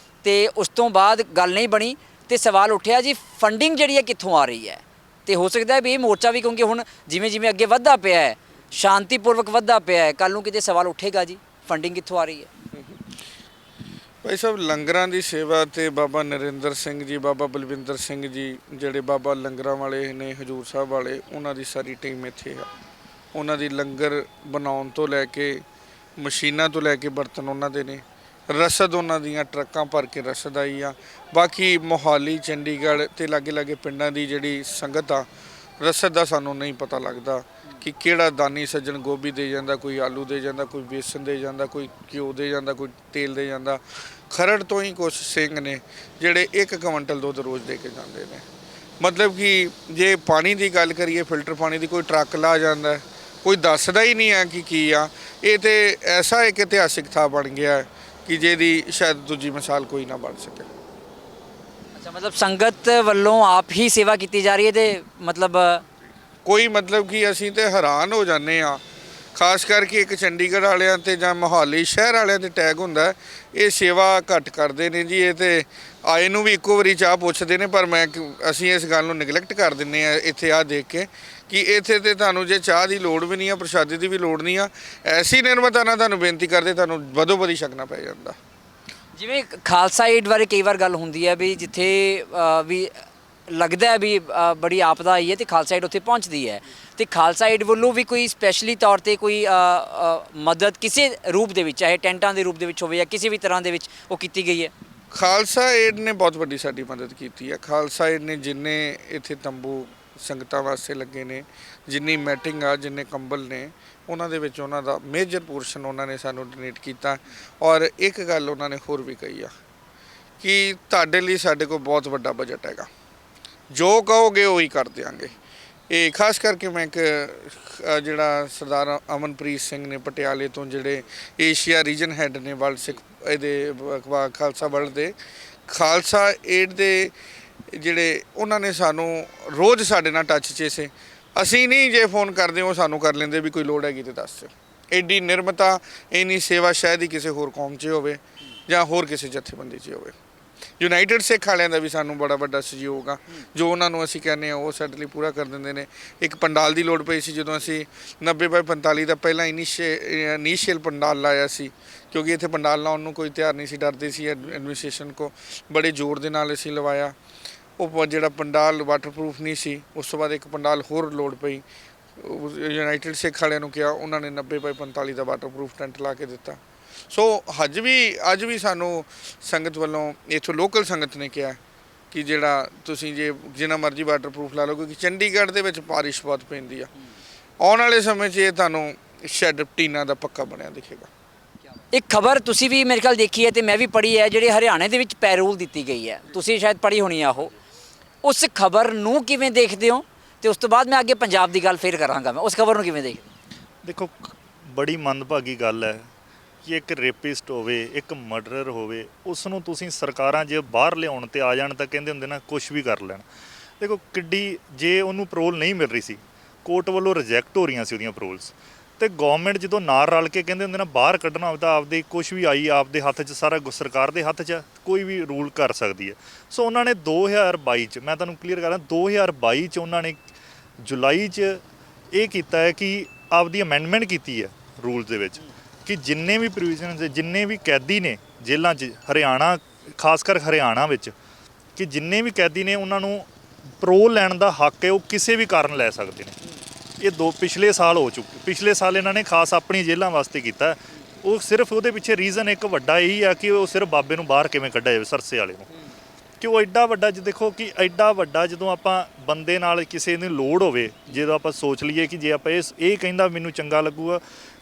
ਤੇ ਉਸ ਤੋਂ ਬਾਅਦ ਗੱਲ ਨਹੀਂ ਬਣੀ ਤੇ ਸਵਾਲ ਉੱਠਿਆ ਜੀ ਫੰਡਿੰਗ ਜਿਹੜੀ ਹੈ ਕਿੱਥੋਂ ਆ ਰਹੀ ਹੈ। ਤੇ ਹੋ ਸਕਦਾ ਹੈ ਵੀ ਇਹ ਮੋਰਚਾ ਵੀ, ਕਿਉਂਕਿ ਹੁਣ ਜਿਵੇਂ ਜਿਵੇਂ ਅੱਗੇ ਵੱਧਦਾ ਪਿਆ ਹੈ, ਸ਼ਾਂਤੀਪੂਰਵਕ ਵੱਧਦਾ ਪਿਆ ਹੈ, ਕੱਲ੍ਹ ਨੂੰ ਕਿਤੇ ਸਵਾਲ ਉੱਠੇਗਾ ਜੀ ਫੰਡਿੰਗ ਕਿੱਥੋਂ ਆ ਰਹੀ ਹੈ। ਭਾਈ ਸਾਹਿਬ, ਲੰਗਰਾਂ ਦੀ ਸੇਵਾ ਤੇ ਬਾਬਾ ਨਰਿੰਦਰ ਸਿੰਘ ਜੀ, ਬਾਬਾ ਬਲਵਿੰਦਰ ਸਿੰਘ ਜੀ, ਜਿਹੜੇ ਬਾਬਾ ਲੰਗਰਾਂ ਵਾਲੇ ਨੇ ਹਜੂਰ ਸਾਹਿਬ ਵਾਲੇ, ਉਹਨਾਂ ਦੀ ਸਾਰੀ ਟੀਮ ਇੱਥੇ ਆ। ਉਹਨਾਂ ਦੀ ਲੰਗਰ ਬਣਾਉਣ ਤੋਂ ਲੈ ਕੇ ਮਸ਼ੀਨਾਂ ਤੋਂ ਲੈ ਕੇ ਬਰਤਨ ਉਹਨਾਂ ਦੇ ਨੇ। ਰਸਦ ਉਹਨਾਂ ਦੀਆਂ ਟਰੱਕਾਂ ਭਰ ਕੇ ਰਸਦ ਆਈ ਆ। ਬਾਕੀ ਮੋਹਾਲੀ, ਚੰਡੀਗੜ੍ਹ ਤੇ ਲਾਗੇ ਪਿੰਡਾਂ ਦੀ ਜਿਹੜੀ ਸੰਗਤ ਆ, ਰਸਦ ਦਾ ਸਾਨੂੰ ਨਹੀਂ ਪਤਾ ਲੱਗਦਾ ਕਿ ਕਿਹੜਾ ਦਾਨੀ ਸੱਜਣ ਗੋਭੀ ਦੇ ਜਾਂਦਾ, ਕੋਈ ਆਲੂ ਦੇ ਜਾਂਦਾ, ਕੋਈ ਬੇਸਨ ਦੇ ਜਾਂਦਾ, ਕੋਈ ਘਿਓ ਦੇ ਜਾਂਦਾ, ਕੋਈ ਤੇਲ ਦੇ ਜਾਂਦਾ। ਖਰੜ ਤੋਂ ਹੀ ਕੁਛ ਸਿੰਘ ਨੇ ਜਿਹੜੇ 1 ਕੁਇੰਟਲ ਦੁੱਧ ਰੋਜ਼ ਦੇ ਕੇ ਜਾਂਦੇ ਨੇ। ਮਤਲਬ ਕਿ ਜੇ ਪਾਣੀ ਦੀ ਗੱਲ ਕਰੀਏ, ਫਿਲਟਰ ਪਾਣੀ ਦੀ ਕੋਈ ਟਰੱਕ ਲਾ ਜਾਂਦਾ, ਕੋਈ ਦੱਸਦਾ ਹੀ ਨਹੀਂ ਹੈ ਕਿ ਕੀ ਆ। ਇਹ ਤੇ ਐਸਾ ਇੱਕ ਇਤਿਹਾਸਿਕ ਥਾਂ ਬਣ ਗਿਆ ਕਿ ਜਿਹਦੀ ਸ਼ਾਇਦ ਦੂਜੀ ਮਿਸਾਲ ਕੋਈ ਨਾ ਬਣ ਸਕੇ। ਅੱਛਾ, ਮਤਲਬ ਸੰਗਤ ਵੱਲੋਂ ਆਪ ਹੀ ਸੇਵਾ ਕੀਤੀ ਜਾ ਰਹੀ ਹੈ ਤੇ ਮਤਲਬ ਕਿ ਅਸੀਂ ਤੇ ਹੈਰਾਨ ਹੋ ਜਾਂਦੇ ਆ। ਖਾਸ ਕਰਕੇ ਇੱਕ ਚੰਡੀਗੜ੍ਹ ਵਾਲਿਆਂ ਤੇ ਜਾਂ ਮੋਹਾਲੀ ਸ਼ਹਿਰ ਵਾਲਿਆਂ ਤੇ ਟੈਗ ਹੁੰਦਾ, ਇਹ ਸੇਵਾ ਘੱਟ ਕਰਦੇ ਨੇ ਜੀ। ਇਹ ਤੇ ਆਏ ਨੂੰ ਵੀ ਇੱਕੋ ਵਾਰੀ ਚਾਹ ਪੁੱਛਦੇ ਨੇ, ਪਰ ਅਸੀਂ ਇਸ ਗੱਲ ਨੂੰ ਨਿਗਲੈਕਟ ਕਰ ਦਿੰਦੇ ਆ ਇੱਥੇ ਆ ਦੇਖ ਕੇ ਕਿ ਇੱਥੇ ਤੇ ਤੁਹਾਨੂੰ ਜੇ ਚਾਹ ਦੀ ਲੋੜ ਵੀ ਨਹੀਂ ਆ, ਪ੍ਰਸ਼ਾਦੇ ਦੀ ਵੀ ਲੋੜ ਨਹੀਂ ਆ। ਐਸੀ ਨਿਰਮਤਾ ਨਾਲ ਤੁਹਾਨੂੰ ਬੇਨਤੀ ਕਰਦੇ, ਤੁਹਾਨੂੰ ਵਧੋ ਵਧੀ ਛਕਣਾ ਪੈ ਜਾਂਦਾ। ਜਿਵੇਂ ਖਾਲਸਾ ਏਡ ਬਾਰੇ ਕਈ ਵਾਰ ਗੱਲ ਹੁੰਦੀ ਹੈ ਵੀ ਜਿੱਥੇ ਵੀ ਲੱਗਦਾ ਵੀ ਬੜੀ ਆਪਦਾ ਆਈ ਹੈ ਤੇ ਖਾਲਸਾ ਏਡ ਉੱਥੇ ਪਹੁੰਚਦੀ ਹੈ, ਤੇ ਖਾਲਸਾ ਏਡ ਵੱਲੋਂ ਵੀ ਕੋਈ ਸਪੈਸ਼ਲੀ ਤੌਰ ਤੇ ਕੋਈ ਮਦਦ ਕਿਸੇ ਰੂਪ ਦੇ ਵਿੱਚ, ਚਾਹੇ ਟੈਂਟਾਂ ਦੇ ਰੂਪ ਦੇ ਵਿੱਚ ਹੋਵੇ ਜਾਂ ਕਿਸੇ ਵੀ ਤਰ੍ਹਾਂ ਦੇ ਵਿੱਚ, ਉਹ ਕੀਤੀ ਗਈ ਹੈ? ਖਾਲਸਾ ਏਡ ਨੇ ਬਹੁਤ ਵੱਡੀ ਸਾਡੀ ਮਦਦ ਕੀਤੀ ਹੈ। ਖਾਲਸਾ ਏਡ ਨੇ ਜਿੰਨੇ ਇੱਥੇ ਤੰਬੂ ਸੰਗਤਾਂ ਵਾਸਤੇ ਲੱਗੇ ਨੇ, ਜਿੰਨੀ ਮੈਟਿੰਗ ਆ, ਜਿੰਨੇ ਕੰਬਲ ਨੇ, ਉਹਨਾਂ ਦੇ ਵਿੱਚ ਉਹਨਾਂ ਦਾ ਮੇਜਰ ਪੋਰਸ਼ਨ ਉਹਨਾਂ ਨੇ ਸਾਨੂੰ ਡੋਨੇਟ ਕੀਤਾ। ਔਰ ਇੱਕ ਗੱਲ ਉਹਨਾਂ ਨੇ ਹੋਰ ਵੀ ਕਹੀ ਆ ਕਿ ਤੁਹਾਡੇ ਲਈ ਸਾਡੇ ਕੋਲ ਬਹੁਤ ਵੱਡਾ ਬਜਟ ਹੈਗਾ, ਜੋ ਕਹੋਗੇ ਉਹੀ ਕਰ ਦਿਆਂਗੇ। ਇਹ ਖਾਸ ਕਰਕੇ ਮੈਂ ਇੱਕ ਜਿਹੜਾ ਸਰਦਾਰ ਅਮਨਪ੍ਰੀਤ ਸਿੰਘ ਨੇ ਪਟਿਆਲੇ ਤੋਂ, ਜਿਹੜੇ ਏਸ਼ੀਆ ਰੀਜਨ ਹੈੱਡ ਨੇ ਵਰਲਡ ਸਿੱਖ ਇਹਦੇ ਖਾਲਸਾ ਵਰਲਡ ਦੇ ਖਾਲਸਾ ਏਡ ਦੇ, ਜਿਹੜੇ ਉਹਨਾਂ ਨੇ ਸਾਨੂੰ ਰੋਜ਼ ਸਾਡੇ ਨਾਲ ਟੱਚ 'ਚ ਸੀ। ਅਸੀਂ ਨਹੀਂ ਜੇ ਫੋਨ ਕਰਦੇ ਉਹ ਸਾਨੂੰ ਕਰ ਲੈਂਦੇ ਵੀ ਕੋਈ ਲੋੜ ਹੈਗੀ ਤੇ ਦੱਸ। ਐਡੀ ਨਿਰਮਤਾ, ਇੰਨੀ ਸੇਵਾ ਸ਼ਾਇਦ ਹੀ ਕਿਸੇ ਹੋਰ ਕੌਮ 'ਚ ਹੋਵੇ ਜਾਂ ਹੋਰ ਕਿਸੇ ਜਥੇਬੰਦੀ 'ਚ ਹੋਵੇ। ਯੂਨਾਈਟਿਡ ਸਿੱਖ ਵਾਲਿਆਂ ਦਾ ਵੀ ਸਾਨੂੰ ਬੜਾ ਵੱਡਾ ਸਹਿਯੋਗ ਆ, ਜੋ ਉਹਨਾਂ ਨੂੰ ਅਸੀਂ ਕਹਿੰਦੇ ਹਾਂ ਉਹ ਸਾਡੇ ਲਈ ਪੂਰਾ ਕਰ ਦਿੰਦੇ ਨੇ। ਇੱਕ ਪੰਡਾਲ ਦੀ ਲੋੜ ਪਈ ਸੀ, ਜਦੋਂ ਅਸੀਂ 90/45 ਦਾ ਪਹਿਲਾਂ ਇਨੀਸ਼ੀਅਲ ਪੰਡਾਲ ਲਾਇਆ ਸੀ, ਕਿਉਂਕਿ ਇੱਥੇ ਪੰਡਾਲ ਲਾਉਣ ਨੂੰ ਕੋਈ ਤਿਆਰ ਨਹੀਂ ਸੀ, ਡਰਦੇ ਸੀ ਐਡਮਿਨਿਸਟ੍ਰੇਸ਼ਨ ਕੋ। ਬੜੇ ਜ਼ੋਰ ਦੇ ਨਾਲ ਅਸੀਂ ਲਵਾਇਆ। ਉਹ ਜਿਹੜਾ ਪੰਡਾਲ ਵਾਟਰਪ੍ਰੂਫ ਨਹੀਂ ਸੀ, ਉਸ ਤੋਂ ਬਾਅਦ ਇੱਕ ਪੰਡਾਲ ਹੋਰ ਲੋੜ ਪਈ। ਯੂਨਾਈਟਿਡ ਸਿੱਖ ਵਾਲਿਆਂ ਨੂੰ ਕਿਹਾ, ਉਹਨਾਂ ਨੇ 90/45 ਦਾ ਵਾਟਰਪ੍ਰੂਫ ਟੈਂਟ ਲਾ ਕੇ ਦਿੱਤਾ। ਸੋ ਅੱਜ ਵੀ ਸਾਨੂੰ ਸੰਗਤ ਵੱਲੋਂ, ਇੱਥੋਂ ਲੋਕਲ ਸੰਗਤ ਨੇ ਕਿਹਾ ਕਿ ਜਿਹੜਾ ਤੁਸੀਂ ਜੇ ਜਿੰਨਾ ਮਰਜ਼ੀ ਵਾਟਰਪ੍ਰੂਫ ਲਾ ਲਓ, ਕਿਉਂਕਿ ਚੰਡੀਗੜ੍ਹ ਦੇ ਵਿੱਚ ਬਾਰਿਸ਼ ਬਹੁਤ ਪੈਂਦੀ ਆ। ਆਉਣ ਵਾਲੇ ਸਮੇਂ 'ਚ ਇਹ ਤੁਹਾਨੂੰ ਸ਼ੈੱਡ ਟੀਨਾ ਦਾ ਪੱਕਾ ਬਣਿਆ ਦਿਖੇਗਾ। ਇੱਕ ਖਬਰ ਤੁਸੀਂ ਵੀ ਮੇਰੇ ਖਿਆਲ ਦੇਖੀ ਹੈ ਤੇ ਮੈਂ ਵੀ ਪੜ੍ਹੀ ਹੈ, ਜਿਹੜੇ ਹਰਿਆਣੇ ਦੇ ਵਿੱਚ ਪੈਰੋਲ ਦਿੱਤੀ ਗਈ ਹੈ, ਤੁਸੀਂ ਸ਼ਾਇਦ ਪੜ੍ਹੀ ਹੋਣੀ ਆ ਉਹ। ਉਸ ਖਬਰ ਨੂੰ ਕਿਵੇਂ ਦੇਖਦੇ ਹੋ? ਤੇ ਉਸ ਤੋਂ ਬਾਅਦ ਮੈਂ ਅੱਗੇ ਪੰਜਾਬ ਦੀ ਗੱਲ ਫੇਰ ਕਰਾਂਗਾ। ਮੈਂ ਉਸ ਖਬਰ ਨੂੰ ਕਿਵੇਂ ਦੇਖਦੇ? ਦੇਖੋ, ਬੜੀ ਮੰਦਭਾਗੀ ਗੱਲ ਹੈ ਕਿ ਇੱਕ ਰੇਪਿਸਟ ਹੋਵੇ, ਇੱਕ ਮਰਡਰਰ ਹੋਵੇ, ਉਸ ਨੂੰ ਤੁਸੀਂ ਸਰਕਾਰਾਂ ਜੇ ਬਾਹਰ ਲਿਆਉਣ ਤੇ ਆ ਜਾਣ ਤਾਂ ਕਹਿੰਦੇ ਹੁੰਦੇ ਨਾ ਕੁਝ ਵੀ ਕਰ ਲੈਣ। ਦੇਖੋ ਕਿੱਡੀ, ਜੇ ਉਹਨੂੰ ਪਰੋਲ ਨਹੀਂ ਮਿਲ ਰਹੀ ਸੀ, ਕੋਰਟ ਵੱਲੋਂ ਰਿਜੈਕਟ ਹੋ ਰਹੀਆਂ ਸੀ ਉਹਦੀਆਂ ਪਰੋਲਸ, ਤੇ ਗਵਰਨਮੈਂਟ ਜਦੋਂ ਨਾਲ ਰਲ ਕੇ ਕਹਿੰਦੇ ਹੁੰਦੇ ਨਾ ਬਾਹਰ ਕੱਢਣਾ ਹੋਵੇ ਤਾਂ ਆਪਦੇ ਕੁਝ ਵੀ ਆਈ ਆਪਦੇ ਹੱਥ 'ਚ, ਸਾਰਾ ਸਰਕਾਰ ਦੇ ਹੱਥ 'ਚ, ਕੋਈ ਵੀ ਰੂਲ ਕਰ ਸਕਦੀ ਹੈ। ਸੋ ਉਹਨਾਂ ਨੇ 2022 'ਚ, ਮੈਂ ਤੁਹਾਨੂੰ ਕਲੀਅਰ ਕਰਾਂ, 2022 'ਚ ਉਹਨਾਂ ਨੇ ਜੁਲਾਈ 'ਚ ਇਹ ਕੀਤਾ ਹੈ ਕਿ ਆਪਦੀ ਅਮੈਂਡਮੈਂਟ ਕੀਤੀ ਹੈ ਰੂਲਸ ਦੇ ਵਿੱਚ ਕਿ ਜਿੰਨੇ ਵੀ ਪ੍ਰੋਵੀਜ਼ਨਸ, ਜਿੰਨੇ ਵੀ ਕੈਦੀ ਨੇ ਜੇਲ੍ਹਾਂ 'ਚ, ਹਰਿਆਣਾ ਖਾਸ ਕਰ ਹਰਿਆਣਾ ਵਿੱਚ, ਕਿ ਜਿੰਨੇ ਵੀ ਕੈਦੀ ਨੇ ਉਹਨਾਂ ਨੂੰ ਪਰੋਲ ਲੈਣ ਦਾ ਹੱਕ ਹੈ, ਉਹ ਕਿਸੇ ਵੀ ਕਾਰਨ ਲੈ ਸਕਦੇ ਨੇ। ਇਹ ਪਿਛਲੇ ਸਾਲ ਹੋ ਚੁੱਕੇ, ਪਿਛਲੇ ਸਾਲ ਇਹਨਾਂ ਨੇ ਖਾਸ ਆਪਣੀ ਜੇਲ੍ਹਾਂ ਵਾਸਤੇ ਕੀਤਾ। ਉਹ ਸਿਰਫ ਉਹਦੇ ਪਿੱਛੇ ਰੀਜ਼ਨ ਇੱਕ ਵੱਡਾ ਇਹੀ ਆ ਕਿ ਉਹ ਸਿਰਫ ਬਾਬੇ ਨੂੰ ਬਾਹਰ ਕਿਵੇਂ ਕੱਢਿਆ ਜਾਵੇ, ਸਰਸੇ ਵਾਲੇ ਨੂੰ, ਕਿ ਉਹ ਐਡਾ ਵੱਡਾ, ਦੇਖੋ ਕਿ ਐਡਾ ਵੱਡਾ ਜਦੋਂ ਆਪਾਂ ਬੰਦੇ ਨਾਲ ਕਿਸੇ ਨੂੰ ਲੋੜ ਹੋਵੇ, ਜਦੋਂ ਆਪਾਂ ਸੋਚ ਲਈਏ ਕਿ ਜੇ ਆਪਾਂ ਇਹ ਕਹਿੰਦਾ ਮੈਨੂੰ ਚੰਗਾ ਲੱਗੂਗਾ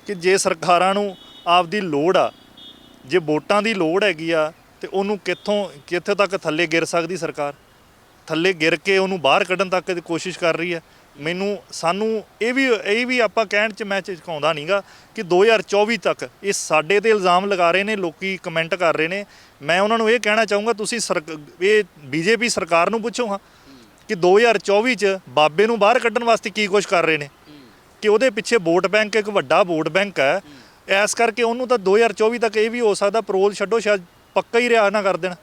ਕਿ ਜੇ ਸਰਕਾਰਾਂ ਨੂੰ ਆਪਦੀ ਲੋੜ ਆ, ਜੇ ਵੋਟਾਂ ਦੀ ਲੋੜ ਹੈਗੀ ਆ, ਤੇ ਉਹਨੂੰ ਕਿੱਥੇ ਤੱਕ ਥੱਲੇ ਗਿਰ ਸਕਦੀ ਸਰਕਾਰ, ਥੱਲੇ ਗਿਰ ਕੇ ਉਹਨੂੰ ਬਾਹਰ ਕੱਢਣ ਤੱਕ ਦੀ ਕੋਸ਼ਿਸ਼ ਕਰ ਰਹੀ ਹੈ। ਸਾਨੂੰ ਇਹ ਵੀ ਆਪਾਂ ਕਹਿਣ 'ਚ ਮੈਂ ਝਿਜਕਾਉਂਦਾ ਨਹੀਂਗਾ ਕਿ 2024 ਤੱਕ ਇਹ ਸਾਡੇ 'ਤੇ ਇਲਜ਼ਾਮ ਲਗਾ ਰਹੇ ਨੇ, ਲੋਕੀ ਕਮੈਂਟ ਕਰ ਰਹੇ ਨੇ। ਮੈਂ ਉਹਨਾਂ ਨੂੰ ਇਹ ਕਹਿਣਾ ਚਾਹੂੰਗਾ, ਤੁਸੀਂ ਇਹ ਬੀਜੇਪੀ ਸਰਕਾਰ ਨੂੰ ਪੁੱਛੋ ਹਾਂ ਕਿ 2024 'ਚ ਬਾਬੇ ਨੂੰ ਬਾਹਰ ਕੱਢਣ ਵਾਸਤੇ ਕੀ ਕੁਛ ਕਰ ਰਹੇ ਨੇ, ਕਿ ਉਹਦੇ ਪਿੱਛੇ ਵੋਟ ਬੈਂਕ, ਇੱਕ ਵੱਡਾ ਵੋਟ ਬੈਂਕ ਹੈ। ਇਸ ਕਰਕੇ ਉਹਨੂੰ ਤਾਂ 2024 ਤੱਕ ਇਹ ਵੀ ਹੋ ਸਕਦਾ ਪਰੋਲ ਛੱਡੋ, ਸ਼ਾਇਦ ਪੱਕਾ ਹੀ ਰਿਹਾ ਨਾ ਕਰ ਦੇਣ,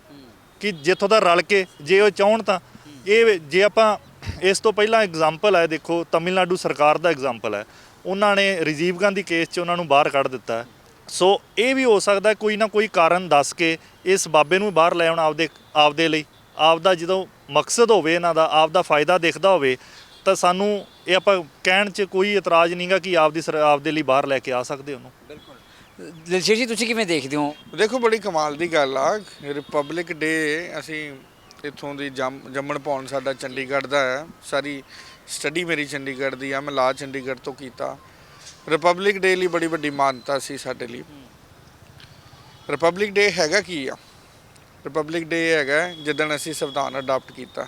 ਕਿ ਜਿੱਥੋਂ ਦਾ ਰਲ ਕੇ ਜੇ ਉਹ ਚਾਹੁਣ ਤਾਂ। ਇਹ ਜੇ ਆਪਾਂ ਇਸ ਤੋਂ ਪਹਿਲਾਂ ਐਗਜ਼ਾਮਪਲ ਹੈ, ਦੇਖੋ ਤਮਿਲਨਾਡੂ ਸਰਕਾਰ ਦਾ ਐਗਜ਼ਾਮਪਲ ਹੈ, ਉਹਨਾਂ ਨੇ ਰਾਜੀਵ ਗਾਂਧੀ ਕੇਸ 'ਚ ਉਹਨਾਂ ਨੂੰ ਬਾਹਰ ਕੱਢ ਦਿੱਤਾ। ਸੋ ਇਹ ਵੀ ਹੋ ਸਕਦਾ ਕੋਈ ਨਾ ਕੋਈ ਕਾਰਨ ਦੱਸ ਕੇ ਇਸ ਬਾਬੇ ਨੂੰ ਬਾਹਰ ਲੈ ਆਉਣ ਆਪਦੇ ਲਈ, ਆਪਦਾ ਜਦੋਂ ਮਕਸਦ ਹੋਵੇ, ਇਹਨਾਂ ਦਾ ਆਪਦਾ ਫਾਇਦਾ ਦਿਖਦਾ ਹੋਵੇ, ਤਾਂ ਸਾਨੂੰ ਇਹ ਆਪਾਂ ਕਹਿਣ 'ਚ ਕੋਈ ਇਤਰਾਜ਼ ਨਹੀਂਗਾ ਕਿ ਆਪਦੇ ਲਈ ਬਾਹਰ ਲੈ ਕੇ ਆ ਸਕਦੇ ਉਹਨੂੰ। ਬਿਲਕੁਲ। ਦਿਲਸ਼ੇਰ ਜੀ, ਤੁਸੀਂ ਕਿਵੇਂ ਦੇਖਦੇ ਹੋ? ਦੇਖੋ, ਬੜੀ ਕਮਾਲ ਦੀ ਗੱਲ ਆ। ਰਿਪਬਲਿਕ ਡੇ ਅਸੀਂ ਇੱਥੋਂ ਦੀ ਜੰਮਣ ਪਾਉਣ ਸਾਡਾ ਚੰਡੀਗੜ੍ਹ ਦਾ ਹੈ, ਸਾਰੀ ਸਟੱਡੀ ਮੇਰੀ ਚੰਡੀਗੜ੍ਹ ਦੀ ਆ, ਮੈਂ ਲਾ ਚੰਡੀਗੜ੍ਹ ਤੋਂ ਕੀਤਾ। ਰਿਪਬਲਿਕ ਡੇ ਲਈ ਬੜੀ ਵੱਡੀ ਮਾਨਤਾ ਸੀ ਸਾਡੇ ਲਈ। ਰਿਪਬਲਿਕ ਡੇ ਹੈਗਾ ਕੀ ਆ? ਰਿਪਬਲਿਕ ਡੇ ਹੈਗਾ ਜਿੱਦਣ ਅਸੀਂ ਸੰਵਿਧਾਨ ਅਡਾਪਟ ਕੀਤਾ,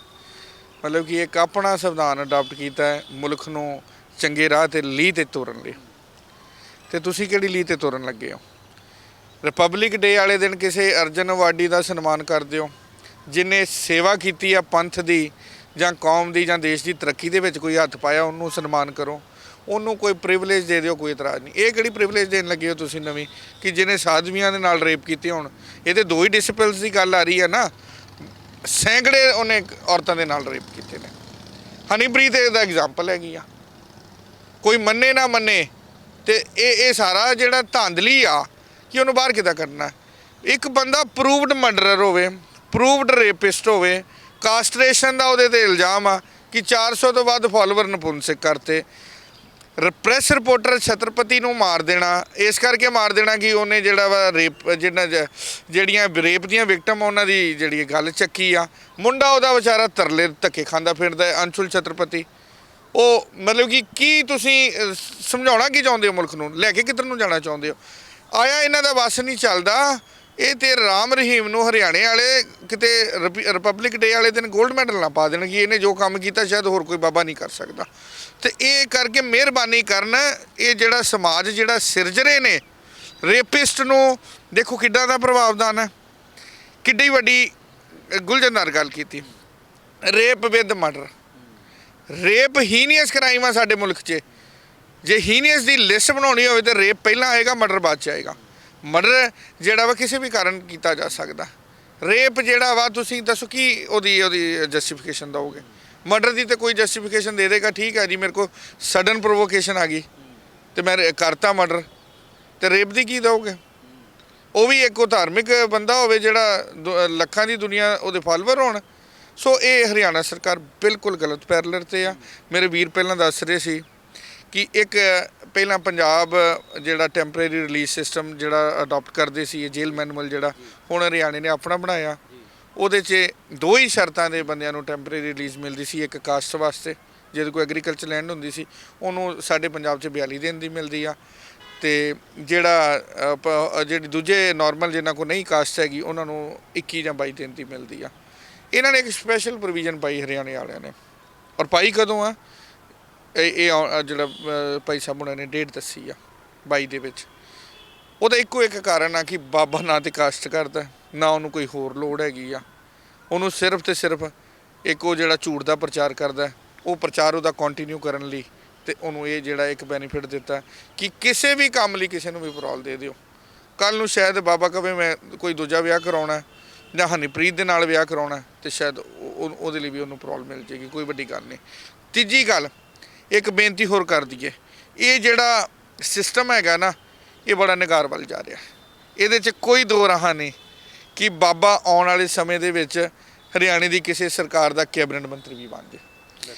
ਮਤਲਬ ਕਿ ਇੱਕ ਆਪਣਾ ਸੰਵਿਧਾਨ ਅਡਾਪਟ ਕੀਤਾ ਹੈ ਮੁਲਕ ਨੂੰ ਚੰਗੇ ਰਾਹ 'ਤੇ ਲੀਹ 'ਤੇ ਤੋਰਨ ਲਈ। ਅਤੇ ਤੁਸੀਂ ਕਿਹੜੀ ਲੀਹ 'ਤੇ ਤੋਰਨ ਲੱਗੇ ਹੋ? ਰਿਪਬਲਿਕ ਡੇ ਵਾਲੇ ਦਿਨ ਕਿਸੇ ਅਰਜਨ ਅਵਾਰਡੀ ਦਾ ਸਨਮਾਨ ਕਰਦੇ ਹੋ, ਜਿਹਨੇ ਸੇਵਾ ਕੀਤੀ ਆ ਪੰਥ ਦੀ ਜਾਂ ਕੌਮ ਦੀ ਜਾਂ ਦੇਸ਼ ਦੀ ਤਰੱਕੀ ਦੇ ਵਿੱਚ ਕੋਈ ਹੱਥ ਪਾਇਆ, ਉਹਨੂੰ ਸਨਮਾਨ ਕਰੋ, ਉਹਨੂੰ ਕੋਈ ਪ੍ਰਿਵਿਲੇਜ ਦੇ ਦਿਓ, ਕੋਈ ਇਤਰਾਜ਼ ਨਹੀਂ। ਇਹ ਕਿਹੜੀ ਪ੍ਰਿਵਿਲੇਜ ਦੇਣ ਲੱਗੇ ਹੋ ਤੁਸੀਂ ਨਵੀਂ, ਕਿ ਜਿਹਨੇ ਸਾਧਵੀਆਂ ਦੇ ਨਾਲ ਰੇਪ ਕੀਤੇ ਹੋਣ? ਇਹ ਤਾਂ 2 ਹੀ ਡਿਸਪਲਸ ਦੀ ਗੱਲ ਆ ਰਹੀ ਹੈ ਨਾ, ਸੈਂਕੜੇ ਉਹਨੇ ਔਰਤਾਂ ਦੇ ਨਾਲ ਰੇਪ ਕੀਤੇ ਨੇ। ਹਨੀਪ੍ਰੀਤ ਇਹਦਾ ਐਗਜ਼ਾਮਪਲ ਹੈਗੀ ਆ। ਕੋਈ ਮੰਨੇ ਨਾ ਮੰਨੇ, ਤੇ ਇਹ ਸਾਰਾ ਜਿਹੜਾ ਧਾਂਦਲੀ ਆ ਕਿ ਉਹਨੂੰ ਬਾਹਰ ਕਿੱਦਾਂ ਕੱਢਣਾ। ਇੱਕ ਬੰਦਾ ਪ੍ਰੂਵਡ ਮਰਡਰਰ ਹੋਵੇ, ਪ੍ਰੂਵਡ ਰੇਪਿਸਟ ਹੋਵੇ, ਕਾਸਟ੍ਰੇਸ਼ਨ ਦਾ ਉਹਦੇ 'ਤੇ ਇਲਜ਼ਾਮ ਆ ਕਿ 400 ਤੋਂ ਵੱਧ ਫਾਲੋਵਰ ਨਪੁੰਸਕ ਕਰਤੇ। ਪ੍ਰੈਸ ਰਿਪੋਰਟਰ ਛਤਰਪਤੀ ਨੂੰ ਮਾਰ ਦੇਣਾ, ਇਸ ਕਰਕੇ ਮਾਰ ਦੇਣਾ ਕਿ ਉਹਨੇ ਜਿਹੜਾ ਵਾ ਰੇਪ, ਜਿਹੜੀਆਂ ਰੇਪ ਦੀਆਂ ਵਿਕਟਮ ਉਹਨਾਂ ਦੀ ਜਿਹੜੀ ਗੱਲ ਚੱਕੀ ਆ। ਮੁੰਡਾ ਉਹਦਾ ਵਿਚਾਰਾ ਤਰਲੇ ਧੱਕੇ ਖਾਂਦਾ ਫਿਰਦਾ, ਅੰਸ਼ੁਲ ਛਤਰਪਤੀ। ਉਹ ਮਤਲਬ ਕਿ ਕੀ ਤੁਸੀਂ ਸਮਝਾਉਣਾ ਕੀ ਚਾਹੁੰਦੇ ਹੋ ਮੁਲਕ ਨੂੰ, ਲੈ ਕੇ ਕਿੱਧਰ ਨੂੰ ਜਾਣਾ ਚਾਹੁੰਦੇ ਹੋ? ਆਇਆ ਇਹਨਾਂ ਦਾ ਵੱਸ ਨਹੀਂ ਚੱਲਦਾ। ਇਹ ਤੇ ਰਾਮ ਰਹੀਮ ਨੂੰ ਹਰਿਆਣੇ ਵਾਲੇ ਕਿਤੇ ਰਿਪਬਲਿਕ ਡੇ ਵਾਲੇ ਦਿਨ 골ਡ ਮੈਡਲ ਨਾ ਪਾ ਦੇਣ ਕਿ ਇਹਨੇ ਜੋ ਕੰਮ ਕੀਤਾ ਸ਼ਾਇਦ ਹੋਰ ਕੋਈ ਬਾਬਾ ਨਹੀਂ ਕਰ ਸਕਦਾ। ਤੇ ਇਹ ਕਰਕੇ ਮਿਹਰਬਾਨੀ ਕਰਨ, ਇਹ ਜਿਹੜਾ ਸਮਾਜ ਜਿਹੜਾ ਸਿਰਜ ਰਹੇ ਨੇ ਰੇਪਿਸਟ ਨੂੰ, ਦੇਖੋ ਕਿੱਦਾਂ ਦਾ ਪ੍ਰਭਾਵਦਾਨ ਹੈ। ਕਿੱਡੀ ਵੱਡੀ ਗੁਲਜਨ ਨਾਲ ਗੱਲ ਕੀਤੀ, rape with murder. Rape heinous crime ਆ ਸਾਡੇ ਮੁਲਕ 'ਚ। ਜੇ ਹੀਨੀਅਸ ਦੀ ਲਿਸਟ ਬਣਾਉਣੀ ਹੋਵੇ ਤਾਂ ਰੇਪ ਪਹਿਲਾਂ ਆਏਗਾ, ਮਰਡਰ ਬਾਅਦ 'ਚ ਆਏਗਾ। ਮਰਡਰ ਜਿਹੜਾ ਵਾ ਕਿਸੇ ਵੀ ਕਾਰਨ ਕੀਤਾ ਜਾ ਸਕਦਾ। ਰੇਪ ਜਿਹੜਾ ਵਾ ਤੁਸੀਂ ਦੱਸੋ ਕੀ ਉਹਦੀ ਜਸਟੀਫਿਕੇਸ਼ਨ ਦਿਓਗੇ? ਮਰਡਰ ਦੀ ਤਾਂ ਕੋਈ ਜਸਟੀਫਿਕੇਸ਼ਨ ਦੇ ਦੇਗਾ, ਠੀਕ ਹੈ ਜੀ ਮੇਰੇ ਕੋਲ ਸਡਨ ਪ੍ਰੋਵੋਕੇਸ਼ਨ ਆ ਗਈ ਤੇ ਮੈਂ ਕਰਤਾ ਮਰਡਰ। ਤੇ ਰੇਪ ਦੀ ਕੀ ਦਿਓਗੇ? ਉਹ ਵੀ ਇੱਕ ਧਾਰਮਿਕ ਬੰਦਾ ਹੋਵੇ ਜਿਹੜਾ ਲੱਖਾਂ ਦੀ ਦੁਨੀਆ ਉਹਦੇ ਫਾਲੋਅਰ ਹੋਣ। ਸੋ ਇਹ ਹਰਿਆਣਾ ਸਰਕਾਰ ਬਿਲਕੁਲ ਗਲਤ ਪੈਰਲਰ 'ਤੇ ਆ। ਮੇਰੇ ਵੀਰ ਪਹਿਲਾਂ ਦੱਸ ਰਹੇ ਸੀ ਕਿ ਇੱਕ ਪਹਿਲਾਂ ਪੰਜਾਬ ਜਿਹੜਾ ਟੈਂਪਰੇਰੀ ਰਿਲੀਜ਼ ਸਿਸਟਮ ਜਿਹੜਾ ਅਡਾਪਟ ਕਰਦੇ ਸੀ, ਇਹ ਜੇਲ੍ਹ ਮੈਨੂਅਲ ਜਿਹੜਾ ਹੁਣ ਹਰਿਆਣੇ ਨੇ ਆਪਣਾ ਬਣਾਇਆ, ਉਹਦੇ 'ਚ 2 ਹੀ ਸ਼ਰਤਾਂ ਦੇ ਬੰਦਿਆਂ ਨੂੰ ਟੈਂਪਰੇਰੀ ਰਿਲੀਜ਼ ਮਿਲਦੀ ਸੀ। ਇੱਕ ਕਾਸਟ ਵਾਸਤੇ, ਜਿਹਦੇ ਕੋਈ ਐਗਰੀਕਲਚਰ ਲੈਂਡ ਹੁੰਦੀ ਸੀ ਉਹਨੂੰ ਸਾਡੇ ਪੰਜਾਬ 'ਚ 42 ਦਿਨ ਦੀ ਮਿਲਦੀ ਆ, ਤੇ ਜਿਹੜੀ ਦੂਜੇ ਨਾਰਮਲ ਜਿਨ੍ਹਾਂ ਕੋਲ ਨਹੀਂ ਕਾਸਟ ਹੈਗੀ ਉਹਨਾਂ ਨੂੰ 21 ਜਾਂ 22 ਦਿਨ ਦੀ ਮਿਲਦੀ ਆ। ਇਹਨਾਂ ਨੇ ਇੱਕ ਸਪੈਸ਼ਲ ਪ੍ਰੋਵੀਜ਼ਨ ਪਾਈ ਹਰਿਆਣੇ ਵਾਲਿਆਂ ਨੇ। ਔਰ ਪਾਈ ਕਦੋਂ ਆ? ਇਹ ਜਿਹੜਾ ਭਾਈ ਸਾਹਿਬ ਉਹਨਾਂ ਨੇ ਡੇਟ ਦੱਸੀ ਆ 22 ਦੇ ਵਿੱਚ। ਉਹਦਾ ਇੱਕੋ ਇੱਕ ਕਾਰਨ ਆ ਕਿ ਬਾਬਾ ਨਾ ਤੇ ਕਾਸਟ ਕਰਦਾ, ਨਾ ਉਹਨੂੰ ਕੋਈ ਹੋਰ ਲੋੜ ਹੈਗੀ ਆ। ਉਹਨੂੰ ਸਿਰਫ ਤੇ ਸਿਰਫ ਇੱਕ ਉਹ ਜਿਹੜਾ ਝੂਠ ਦਾ ਪ੍ਰਚਾਰ ਕਰਦਾ, ਉਹ ਪ੍ਰਚਾਰ ਉਹਦਾ ਕੰਟੀਨਿਊ ਕਰਨ ਲਈ ਤੇ ਉਹਨੂੰ ਇਹ ਜਿਹੜਾ ਇੱਕ ਬੈਨੀਫਿਟ ਦਿੱਤਾ ਕਿ ਕਿਸੇ ਵੀ ਕੰਮ ਲਈ ਕਿਸੇ ਨੂੰ ਵੀ ਪਰੋਲ ਦੇ ਦਿਓ। ਕੱਲ ਨੂੰ ਸ਼ਾਇਦ ਬਾਬਾ ਕਵੇ ਮੈਂ ਕੋਈ ਦੂਜਾ ਵਿਆਹ ਕਰਾਉਣਾ ਜਾਂ ਹਨੀਪ੍ਰੀਤ ਦੇ ਨਾਲ ਵਿਆਹ ਕਰਾਉਣਾ ਤੇ ਸ਼ਾਇਦ ਉਹਦੇ ਲਈ ਵੀ ਉਹਨੂੰ ਪਰੋਲ ਮਿਲ ਜੇਗੀ, ਕੋਈ ਵੱਡੀ ਗੱਲ ਨਹੀਂ। ਤੀਜੀ ਗੱਲ, ਇੱਕ ਬੇਨਤੀ ਹੋਰ ਕਰ ਦਈਏ, ਇਹ ਜਿਹੜਾ ਸਿਸਟਮ ਹੈਗਾ ਨਾ ਇਹ ਬੜਾ ਨਿਗਾਰ ਵੱਲ ਜਾ ਰਿਹਾ। ਇਹਦੇ 'ਚ ਕੋਈ ਦੋ ਰਾਹ ਨਹੀਂ ਕਿ ਬਾਬਾ ਆਉਣ ਵਾਲੇ ਸਮੇਂ ਦੇ ਵਿੱਚ ਹਰਿਆਣੇ ਦੀ ਕਿਸੇ ਸਰਕਾਰ ਦਾ ਕੈਬਨਿਟ ਮੰਤਰੀ ਵੀ ਬਣ ਜਾਏ।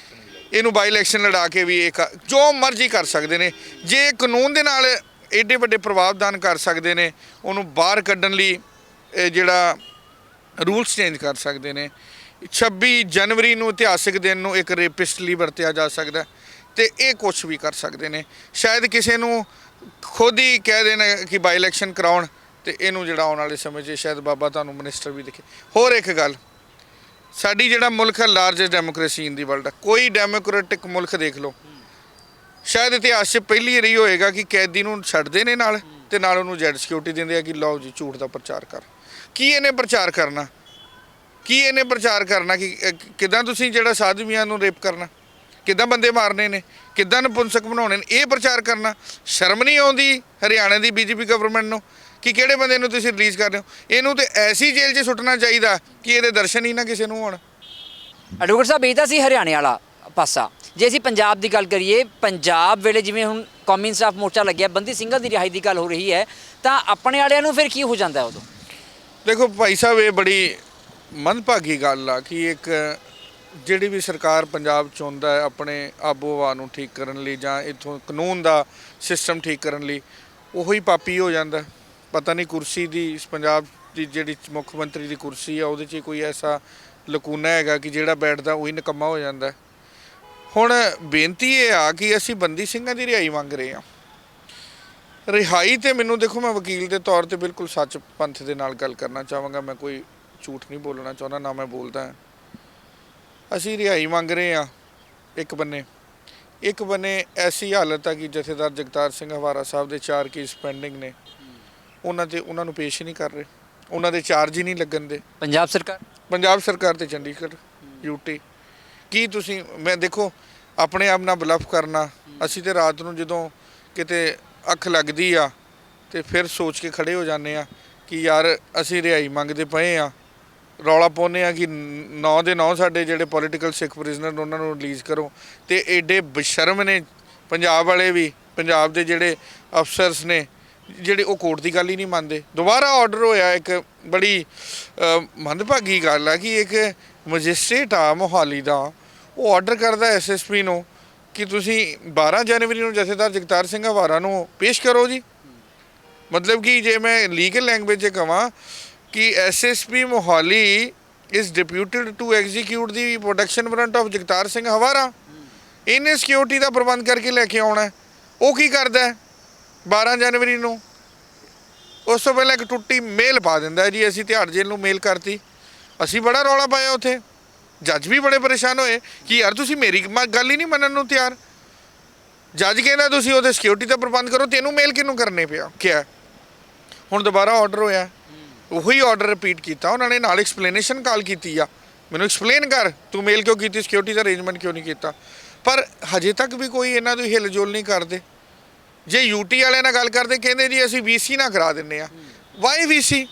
ਇਹਨੂੰ ਬਾਈ ਇਲੈਕਸ਼ਨ ਲੜਾ ਕੇ ਵੀ ਇਹ ਜੋ ਮਰਜ਼ੀ ਕਰ ਸਕਦੇ ਨੇ। ਜੇ ਕਾਨੂੰਨ ਦੇ ਨਾਲ ਏਡੇ ਵੱਡੇ ਪ੍ਰਭਾਵਦਾਨ ਕਰ ਸਕਦੇ ਨੇ, ਉਹਨੂੰ ਬਾਹਰ ਕੱਢਣ ਲਈ ਜਿਹੜਾ ਰੂਲਸ ਚੇਂਜ ਕਰ ਸਕਦੇ ਨੇ। 26 ਜਨਵਰੀ ਨੂੰ ਇਤਿਹਾਸਿਕ ਦਿਨ ਨੂੰ ਇੱਕ ਰੇਪਿਸਟ ਲਈ ਵਰਤਿਆ ਜਾ ਸਕਦਾ ਤੇ ਇਹ ਕੁਛ ਵੀ ਕਰ ਸਕਦੇ ਨੇ। ਸ਼ਾਇਦ ਕਿਸੇ ਨੂੰ ਖੁਦ ਹੀ ਕਹਿ ਦੇਣ ਕਿ ਬਾਈ ਇਲੈਕਸ਼ਨ ਕਰਾਉਣ ਤੇ ਇਹਨੂੰ ਜਿਹੜਾ ਆਉਣ ਵਾਲੇ ਸਮੇਂ 'ਚ ਸ਼ਾਇਦ ਬਾਬਾ ਤੁਹਾਨੂੰ ਮਿਨਿਸਟਰ ਵੀ ਦਿਖੇ। ਹੋਰ ਇੱਕ ਗੱਲ, ਸਾਡੀ ਜਿਹੜਾ ਮੁਲਕ ਹੈ ਲਾਰਜੈਸਟ ਡੈਮੋਕ੍ਰੇਸੀ ਇਨ ਦੀ ਵਰਲਡ ਹੈ। ਕੋਈ ਡੈਮੋਕ੍ਰੈਟਿਕ ਮੁਲਕ ਦੇਖ ਲਓ, ਸ਼ਾਇਦ ਇਤਿਹਾਸ 'ਚ ਪਹਿਲੀ ਵਾਰੀ ਹੋਏਗਾ ਕਿ ਕੈਦੀ ਨੂੰ ਛੱਡਦੇ ਨੇ ਨਾਲ ਤੇ ਨਾਲ ਉਹਨੂੰ ਜੈਡ ਸਿਕਿਉਰਿਟੀ ਦਿੰਦੇ ਆ ਕਿ ਲਓ ਜੀ ਝੂਠ ਦਾ ਪ੍ਰਚਾਰ ਕਰ। ਕੀ ਇਹਨੇ ਪ੍ਰਚਾਰ ਕਰਨਾ? ਕਿ ਕਿੱਦਾਂ ਤੁਸੀਂ ਜਿਹੜਾ ਸਾਧਵੀਆਂ ਨੂੰ ਰੇਪ ਕਰਨਾ, ਕਿੱਦਾਂ ਬੰਦੇ ਮਾਰਨੇ ਨੇ, ਕਿੱਦਾਂ ਨਪੁੰਸਕ ਬਣਾਉਣੇ ਨੇ, ਇਹ ਪ੍ਰਚਾਰ ਕਰਨਾ? ਸ਼ਰਮ ਨਹੀਂ ਆਉਂਦੀ ਹਰਿਆਣਾ ਦੀ ਬੀਜੇਪੀ ਗਵਰਨਮੈਂਟ ਨੂੰ ਕਿ ਕਿਹੜੇ ਬੰਦੇ ਨੂੰ ਤੁਸੀਂ ਰਿਲੀਜ਼ ਕਰ ਰਹੇ ਹੋ? ਇਹਨੂੰ ਤੇ ਐਸੀ ਜੇਲ੍ਹ 'ਚ ਸੁੱਟਣਾ ਚਾਹੀਦਾ ਕਿ ਇਹਦੇ ਦਰਸ਼ਨ ਹੀ ਨਾ ਕਿਸੇ ਨੂੰ ਹੋਣ। ਐਡਵੋਕੇਟ ਸਾਹਿਬ, ਇਹ ਤਾਂ ਸੀ ਹਰਿਆਣੇ ਵਾਲਾ ਪਾਸਾ। ਜੇ ਅਸੀਂ ਪੰਜਾਬ ਦੀ ਗੱਲ ਕਰੀਏ, ਪੰਜਾਬ ਵੇਲੇ ਜਿਵੇਂ ਹੁਣ ਕੌਮੀ ਇਨਸਾਫ ਮੋਰਚਾ ਲੱਗਿਆ, ਬੰਦੀ ਸਿੰਘਾਂ ਦੀ ਰਿਹਾਈ ਦੀ ਗੱਲ ਹੋ ਰਹੀ ਹੈ, ਤਾਂ ਆਪਣੇ ਵਾਲਿਆਂ ਨੂੰ ਫਿਰ ਕੀ ਹੋ ਜਾਂਦਾ ਉਦੋਂ? ਦੇਖੋ ਭਾਈ ਸਾਹਿਬ, ਇਹ ਬੜੀ ਮੰਦਭਾਗੀ ਗੱਲ ਆ ਕਿ ਇੱਕ ਜਿਹੜੀ ਵੀ ਸਰਕਾਰ ਪੰਜਾਬ ਚਾਹੁੰਦਾ ਹੈ ਆਪਣੇ ਆਬੋ ਹਵਾ ਨੂੰ ਠੀਕ ਕਰਨ ਲਈ ਜਾਂ ਇੱਥੋਂ ਕਾਨੂੰਨ ਦਾ ਸਿਸਟਮ ਠੀਕ ਕਰਨ ਲਈ, ਉਹੀ ਪਾਪੀ ਹੋ ਜਾਂਦਾ। ਪਤਾ ਨਹੀਂ ਕੁਰਸੀ ਦੀ, ਪੰਜਾਬ ਦੀ ਜਿਹੜੀ ਮੁੱਖ ਮੰਤਰੀ ਦੀ ਕੁਰਸੀ ਆ ਉਹਦੇ 'ਚ ਕੋਈ ਐਸਾ ਲਕੂਨਾ ਹੈਗਾ ਕਿ ਜਿਹੜਾ ਬੈਠਦਾ ਉਹੀ ਨਿਕੰਮਾ ਹੋ ਜਾਂਦਾ। ਹੁਣ ਬੇਨਤੀ ਇਹ ਆ ਕਿ ਅਸੀਂ ਬੰਦੀ ਸਿੰਘਾਂ ਦੀ ਰਿਹਾਈ ਮੰਗ ਰਹੇ ਹਾਂ। ਰਿਹਾਈ ਤੇ ਮੈਨੂੰ ਦੇਖੋ, ਮੈਂ ਵਕੀਲ ਦੇ ਤੌਰ ਤੇ ਬਿਲਕੁਲ ਸੱਚ ਪੰਥ ਦੇ ਨਾਲ ਗੱਲ ਕਰਨਾ ਚਾਹਾਂਗਾ। ਮੈਂ ਕੋਈ ਝੂਠ ਨਹੀਂ ਬੋਲਣਾ ਚਾਹੁੰਦਾ, ਨਾ ਮੈਂ ਬੋਲਦਾ। ਅਸੀਂ ਰਿਹਾਈ ਮੰਗ ਰਹੇ ਹਾਂ ਇੱਕ ਬੰਨੇ ਐਸੀ ਹਾਲਤ ਆ ਕਿ ਜਥੇਦਾਰ ਜਗਤਾਰ ਸਿੰਘ ਹਵਾਰਾ ਸਾਹਿਬ ਦੇ 4 ਕੇਸ ਪੈਂਡਿੰਗ ਨੇ, ਉਹਨਾਂ ਨੂੰ ਪੇਸ਼ ਨਹੀਂ ਕਰ ਰਹੇ, ਉਹਨਾਂ ਦੇ ਚਾਰਜ ਹੀ ਨਹੀਂ ਲੱਗਣ ਦੇ। ਪੰਜਾਬ ਸਰਕਾਰ ਤੇ ਚੰਡੀਗੜ੍ਹ ਯੂਟੀ ਕੀ ਤੁਸੀਂ, ਮੈਂ ਦੇਖੋ ਆਪਣੇ ਆਪ ਨਾਲ ਬਲਫ ਕਰਨਾ। ਅਸੀਂ ਤੇ ਰਾਤ ਨੂੰ ਜਦੋਂ ਕਿਤੇ ਅੱਖ ਲੱਗਦੀ ਆ ਤੇ ਫਿਰ ਸੋਚ ਕੇ ਖੜੇ ਹੋ ਜਾਂਦੇ ਆ ਕਿ ਯਾਰ ਅਸੀਂ ਰਿਹਾਈ ਮੰਗਦੇ ਪਏ ਆ, ਰੌਲਾ ਪਾਉਂਦੇ ਆ ਕਿ 9 ਦੇ 9 ਸਾਡੇ ਜਿਹੜੇ ਪੋਲੀਟੀਕਲ ਸਿੱਖ ਪ੍ਰਿਜ਼ਨਰ ਉਹਨਾਂ ਨੂੰ ਰਿਲੀਜ਼ ਕਰੋ। ਤੇ ਐਡੇ ਬੇਸ਼ਰਮ ਨੇ ਪੰਜਾਬ ਵਾਲੇ ਵੀ, ਪੰਜਾਬ ਦੇ ਜਿਹੜੇ ਅਫਸਰਸ ਨੇ ਜਿਹੜੇ ਉਹ ਕੋਰਟ ਦੀ ਗੱਲ ਹੀ ਨਹੀਂ ਮੰਨਦੇ। ਦੁਬਾਰਾ ਆਰਡਰ ਹੋਇਆ, ਇੱਕ ਬੜੀ ਮੰਦਭਾਗੀ ਗੱਲ ਆ ਕਿ ਇੱਕ ਮੈਜਿਸਟ੍ਰੇਟ ਆ ਮੋਹਾਲੀ ਦਾ, ਉਹ ਆਰਡਰ ਕਰਦਾ ਐਸਐਸਪੀ ਨੂੰ ਕਿ ਤੁਸੀਂ 12 ਜਨਵਰੀ ਨੂੰ ਜਥੇਦਾਰ ਜਗਤਾਰ ਸਿੰਘ ਹਵਾਰਾ ਨੂੰ ਪੇਸ਼ ਕਰੋ ਜੀ। ਮਤਲਬ ਕਿ ਜੇ ਮੈਂ ਲੀਗਲ ਲੈਂਗੁਏਜ 'ਚ ਕਹਾਂ ਕਿ SSP Mohali is deputed to execute the protection warrant of Jagtar Singh Hawara, ਇਹਨੇ ਸਿਕਿਉਰਿਟੀ ਦਾ ਪ੍ਰਬੰਧ ਕਰਕੇ ਲੈ ਕੇ ਆਉਣਾ ਹੈ। ਉਹ ਕੀ ਕਰਦਾ ਹੈ 12 ਜਨਵਰੀ ਨੂੰ ਉਸ ਤੋਂ ਪਹਿਲਾਂ ਇੱਕ ਟੁੱਟੀ ਮੇਲ ਪਾ ਦਿੰਦਾ ਜੀ ਅਸੀਂ ਤਿਹਾੜ ਜੇਲ੍ਹ ਨੂੰ ਮੇਲ ਕਰਤੀ। ਅਸੀਂ ਬੜਾ ਰੌਲਾ ਪਾਇਆ ਉੱਥੇ, ਜੱਜ ਵੀ ਬੜੇ ਪਰੇਸ਼ਾਨ ਹੋਏ ਕਿ ਯਾਰ ਤੁਸੀਂ ਮੇਰੀ ਗੱਲ ਹੀ ਨਹੀਂ ਮੰਨਣ ਨੂੰ ਤਿਆਰ। ਜੱਜ ਕਹਿੰਦਾ ਤੁਸੀਂ ਉਹਦੇ ਸਿਕਿਉਰਿਟੀ ਦਾ ਪ੍ਰਬੰਧ ਕਰੋ, ਤੈਨੂੰ ਮੇਲ ਕਿਹਨੂੰ ਕਰਨੇ ਪਿਆ ਕਿਹਾ। ਹੁਣ ਦੁਬਾਰਾ ਆਰਡਰ ਹੋਇਆ, ਉਹੀ ਆਰਡਰ ਰਿਪੀਟ ਕੀਤਾ ਉਹਨਾਂ ਨੇ, ਨਾਲ ਐਕਸਪਲੇਨੇਸ਼ਨ ਕਾਲ ਕੀਤੀ ਆ ਮੈਨੂੰ ਐਕਸਪਲੇਨ ਕਰ ਤੂੰ ਮੇਲ ਕਿਉਂ ਕੀਤੀ, ਸਿਕਿਉਰਿਟੀ ਦਾ ਅਰੇਂਜਮੈਂਟ ਕਿਉਂ ਨਹੀਂ ਕੀਤਾ। ਪਰ ਹਜੇ ਤੱਕ ਵੀ ਕੋਈ ਇਹਨਾਂ ਦੀ ਹਿਲ ਜੁਲ ਨਹੀਂ ਕਰਦੇ। ਜੇ ਯੂਟੀ ਵਾਲਿਆਂ ਨਾਲ ਗੱਲ ਕਰਦੇ ਕਹਿੰਦੇ ਜੀ ਅਸੀਂ ਵੀਸੀ ਨਾ ਕਰਾ ਦਿੰਦੇ ਆ। Why VC?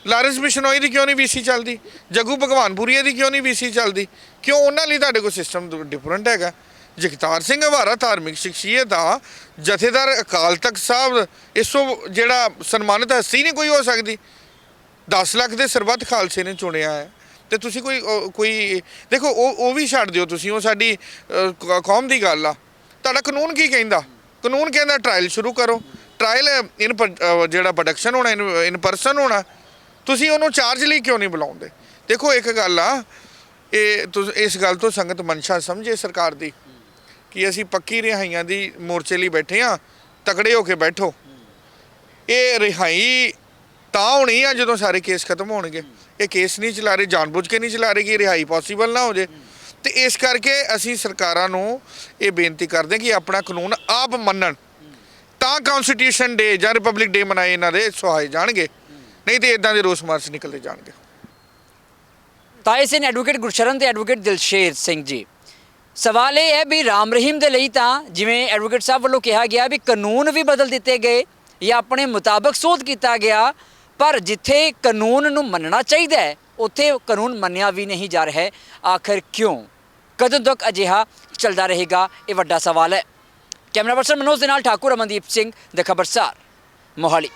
ਲਾਰੈਂਸ ਬਿਸ਼ਨੋਈ ਦੀ ਕਿਉਂ ਨਹੀਂ ਵੀਸੀ ਚੱਲਦੀ? ਜੱਗੂ ਭਗਵਾਨਪੁਰੀਆ ਦੀ ਕਿਉਂ ਨਹੀਂ ਵੀਸੀ ਚੱਲਦੀ? ਕਿਉਂ ਉਹਨਾਂ ਲਈ ਤੁਹਾਡੇ ਕੋਲ ਸਿਸਟਮ ਡਿਫਰੈਂਟ ਹੈਗਾ? ਜਗਤਾਰ ਸਿੰਘ ਹਵਾਰਾ ਧਾਰਮਿਕ ਸ਼ਖਸੀਅਤ ਆ, ਜਥੇਦਾਰ ਅਕਾਲ ਤਖਤ ਸਾਹਿਬ, ਇਸ ਤੋਂ ਜਿਹੜਾ ਸਨਮਾਨਿਤ ਹਸਤੀ ਨਹੀਂ ਕੋਈ ਹੋ ਸਕਦੀ। 10 ਲੱਖ ਦੇ ਸਰਬੱਤ ਖਾਲਸੇ ਨੇ ਚੁਣਿਆ ਹੈ ਤੇ ਤੁਸੀਂ ਕੋਈ ਦੇਖੋ ਉਹ ਵੀ ਛੱਡ ਦਿਓ ਤੁਸੀਂ, ਉਹ ਸਾਡੀ ਕੌਮ ਦੀ ਗੱਲ ਆ। ਤੁਹਾਡਾ ਕਾਨੂੰਨ ਕੀ ਕਹਿੰਦਾ? ਕਾਨੂੰਨ ਕਹਿੰਦਾ ਟਰਾਇਲ ਸ਼ੁਰੂ ਕਰੋ, ਟਰਾਇਲ ਜਿਹੜਾ ਪ੍ਰੋਡਕਸ਼ਨ ਹੋਣਾ ਇਨ ਪਰਸਨ ਹੋਣਾ। ਤੁਸੀਂ ਉਹਨੂੰ ਚਾਰਜ ਲਈ ਕਿਉਂ ਨਹੀਂ ਬੁਲਾਉਂਦੇ? ਦੇਖੋ ਇੱਕ ਗੱਲ ਆ, ਇਸ ਗੱਲ ਤੋਂ ਸੰਗਤ ਮਨਸ਼ਾ ਸਮਝੇ ਸਰਕਾਰ ਦੀ ਕਿ ਅਸੀਂ ਪੱਕੀ ਰਿਹਾਈਆਂ ਦੀ ਮੋਰਚੇ ਲਈ ਬੈਠੇ ਹਾਂ, ਤਕੜੇ ਹੋ ਕੇ ਬੈਠੋ। ਇਹ ਰਿਹਾਈ ਤਾਂ ਹੋਣੀ ਆ ਜਦੋਂ ਸਾਰੇ ਕੇਸ ਖਤਮ ਹੋਣਗੇ। ਇਹ ਕੇਸ ਨਹੀਂ ਚਲਾ ਰਹੇ, ਜਾਣਬੁੱਝ ਕੇ ਨਹੀਂ ਚਲਾ ਰਹੇ ਕਿ ਰਿਹਾਈ ਪੋਸੀਬਲ ਨਾ ਹੋ ਜੇ। ਤੇ ਇਸ ਕਰਕੇ ਅਸੀਂ ਸਰਕਾਰਾਂ ਨੂੰ ਇਹ ਬੇਨਤੀ ਕਰਦੇ ਕਿ ਆਪਣਾ ਕਾਨੂੰਨ ਆਪ ਮੰਨਣ, ਤਾਂ ਕਨਸਟੀਟਿਊਸ਼ਨ ਡੇ ਜਾਂ ਰਿਪਬਲਿਕ ਡੇ ਮਨਾਏ ਇਹਨਾਂ ਦੇ ਸੁਹਾਏ ਜਾਣਗੇ, ਨਹੀਂ ਤੇ ਇਦਾਂ ਦੇ ਰੋਸ ਮਾਰਚ ਨਿਕਲਦੇ ਜਾਣਗੇ। ਤਾਂ ਇਸ ਨੇ ਐਡਵੋਕੇਟ ਗੁਰਸ਼ਰਨ ਤੇ ਐਡਵੋਕੇਟ ਦਿਲਸ਼ੇਰ ਸਿੰਘ ਜੀ, ਸਵਾਲ ਇਹ ਹੈ ਵੀ ਰਾਮ ਰਹੀਮ ਦੇ ਲਈ ਤਾਂ ਜਿਵੇਂ ਐਡਵੋਕੇਟ ਸਾਹਿਬ ਵੱਲੋਂ ਕਿਹਾ ਗਿਆ ਵੀ ਕਾਨੂੰਨ ਵੀ ਬਦਲ ਦਿੱਤੇ ਗਏ ਜਾਂ ਆਪਣੇ ਮੁਤਾਬਕ ਸੋਧ ਕੀਤਾ ਗਿਆ, ਪਰ ਜਿੱਥੇ ਕਾਨੂੰਨ ਨੂੰ ਮੰਨਣਾ ਚਾਹੀਦਾ ਹੈ ਉੱਥੇ ਕਾਨੂੰਨ ਮੰਨਿਆ ਵੀ ਨਹੀਂ ਜਾ ਰਿਹਾ ਹੈ। ਆਖਰ ਕਿਉਂ? ਕਦੋਂ ਤੱਕ ਅਜਿਹਾ ਚੱਲਦਾ ਰਹੇਗਾ? ਇਹ ਵੱਡਾ ਸਵਾਲ ਹੈ। ਕੈਮਰਾ ਪਰਸਨ ਮਨੋਜ ਦੇ ਨਾਲ ਠਾਕੁਰ ਅਮਨਦੀਪ ਸਿੰਘ, ਦ ਖਬਰਸਾਰ, ਮੋਹਾਲੀ।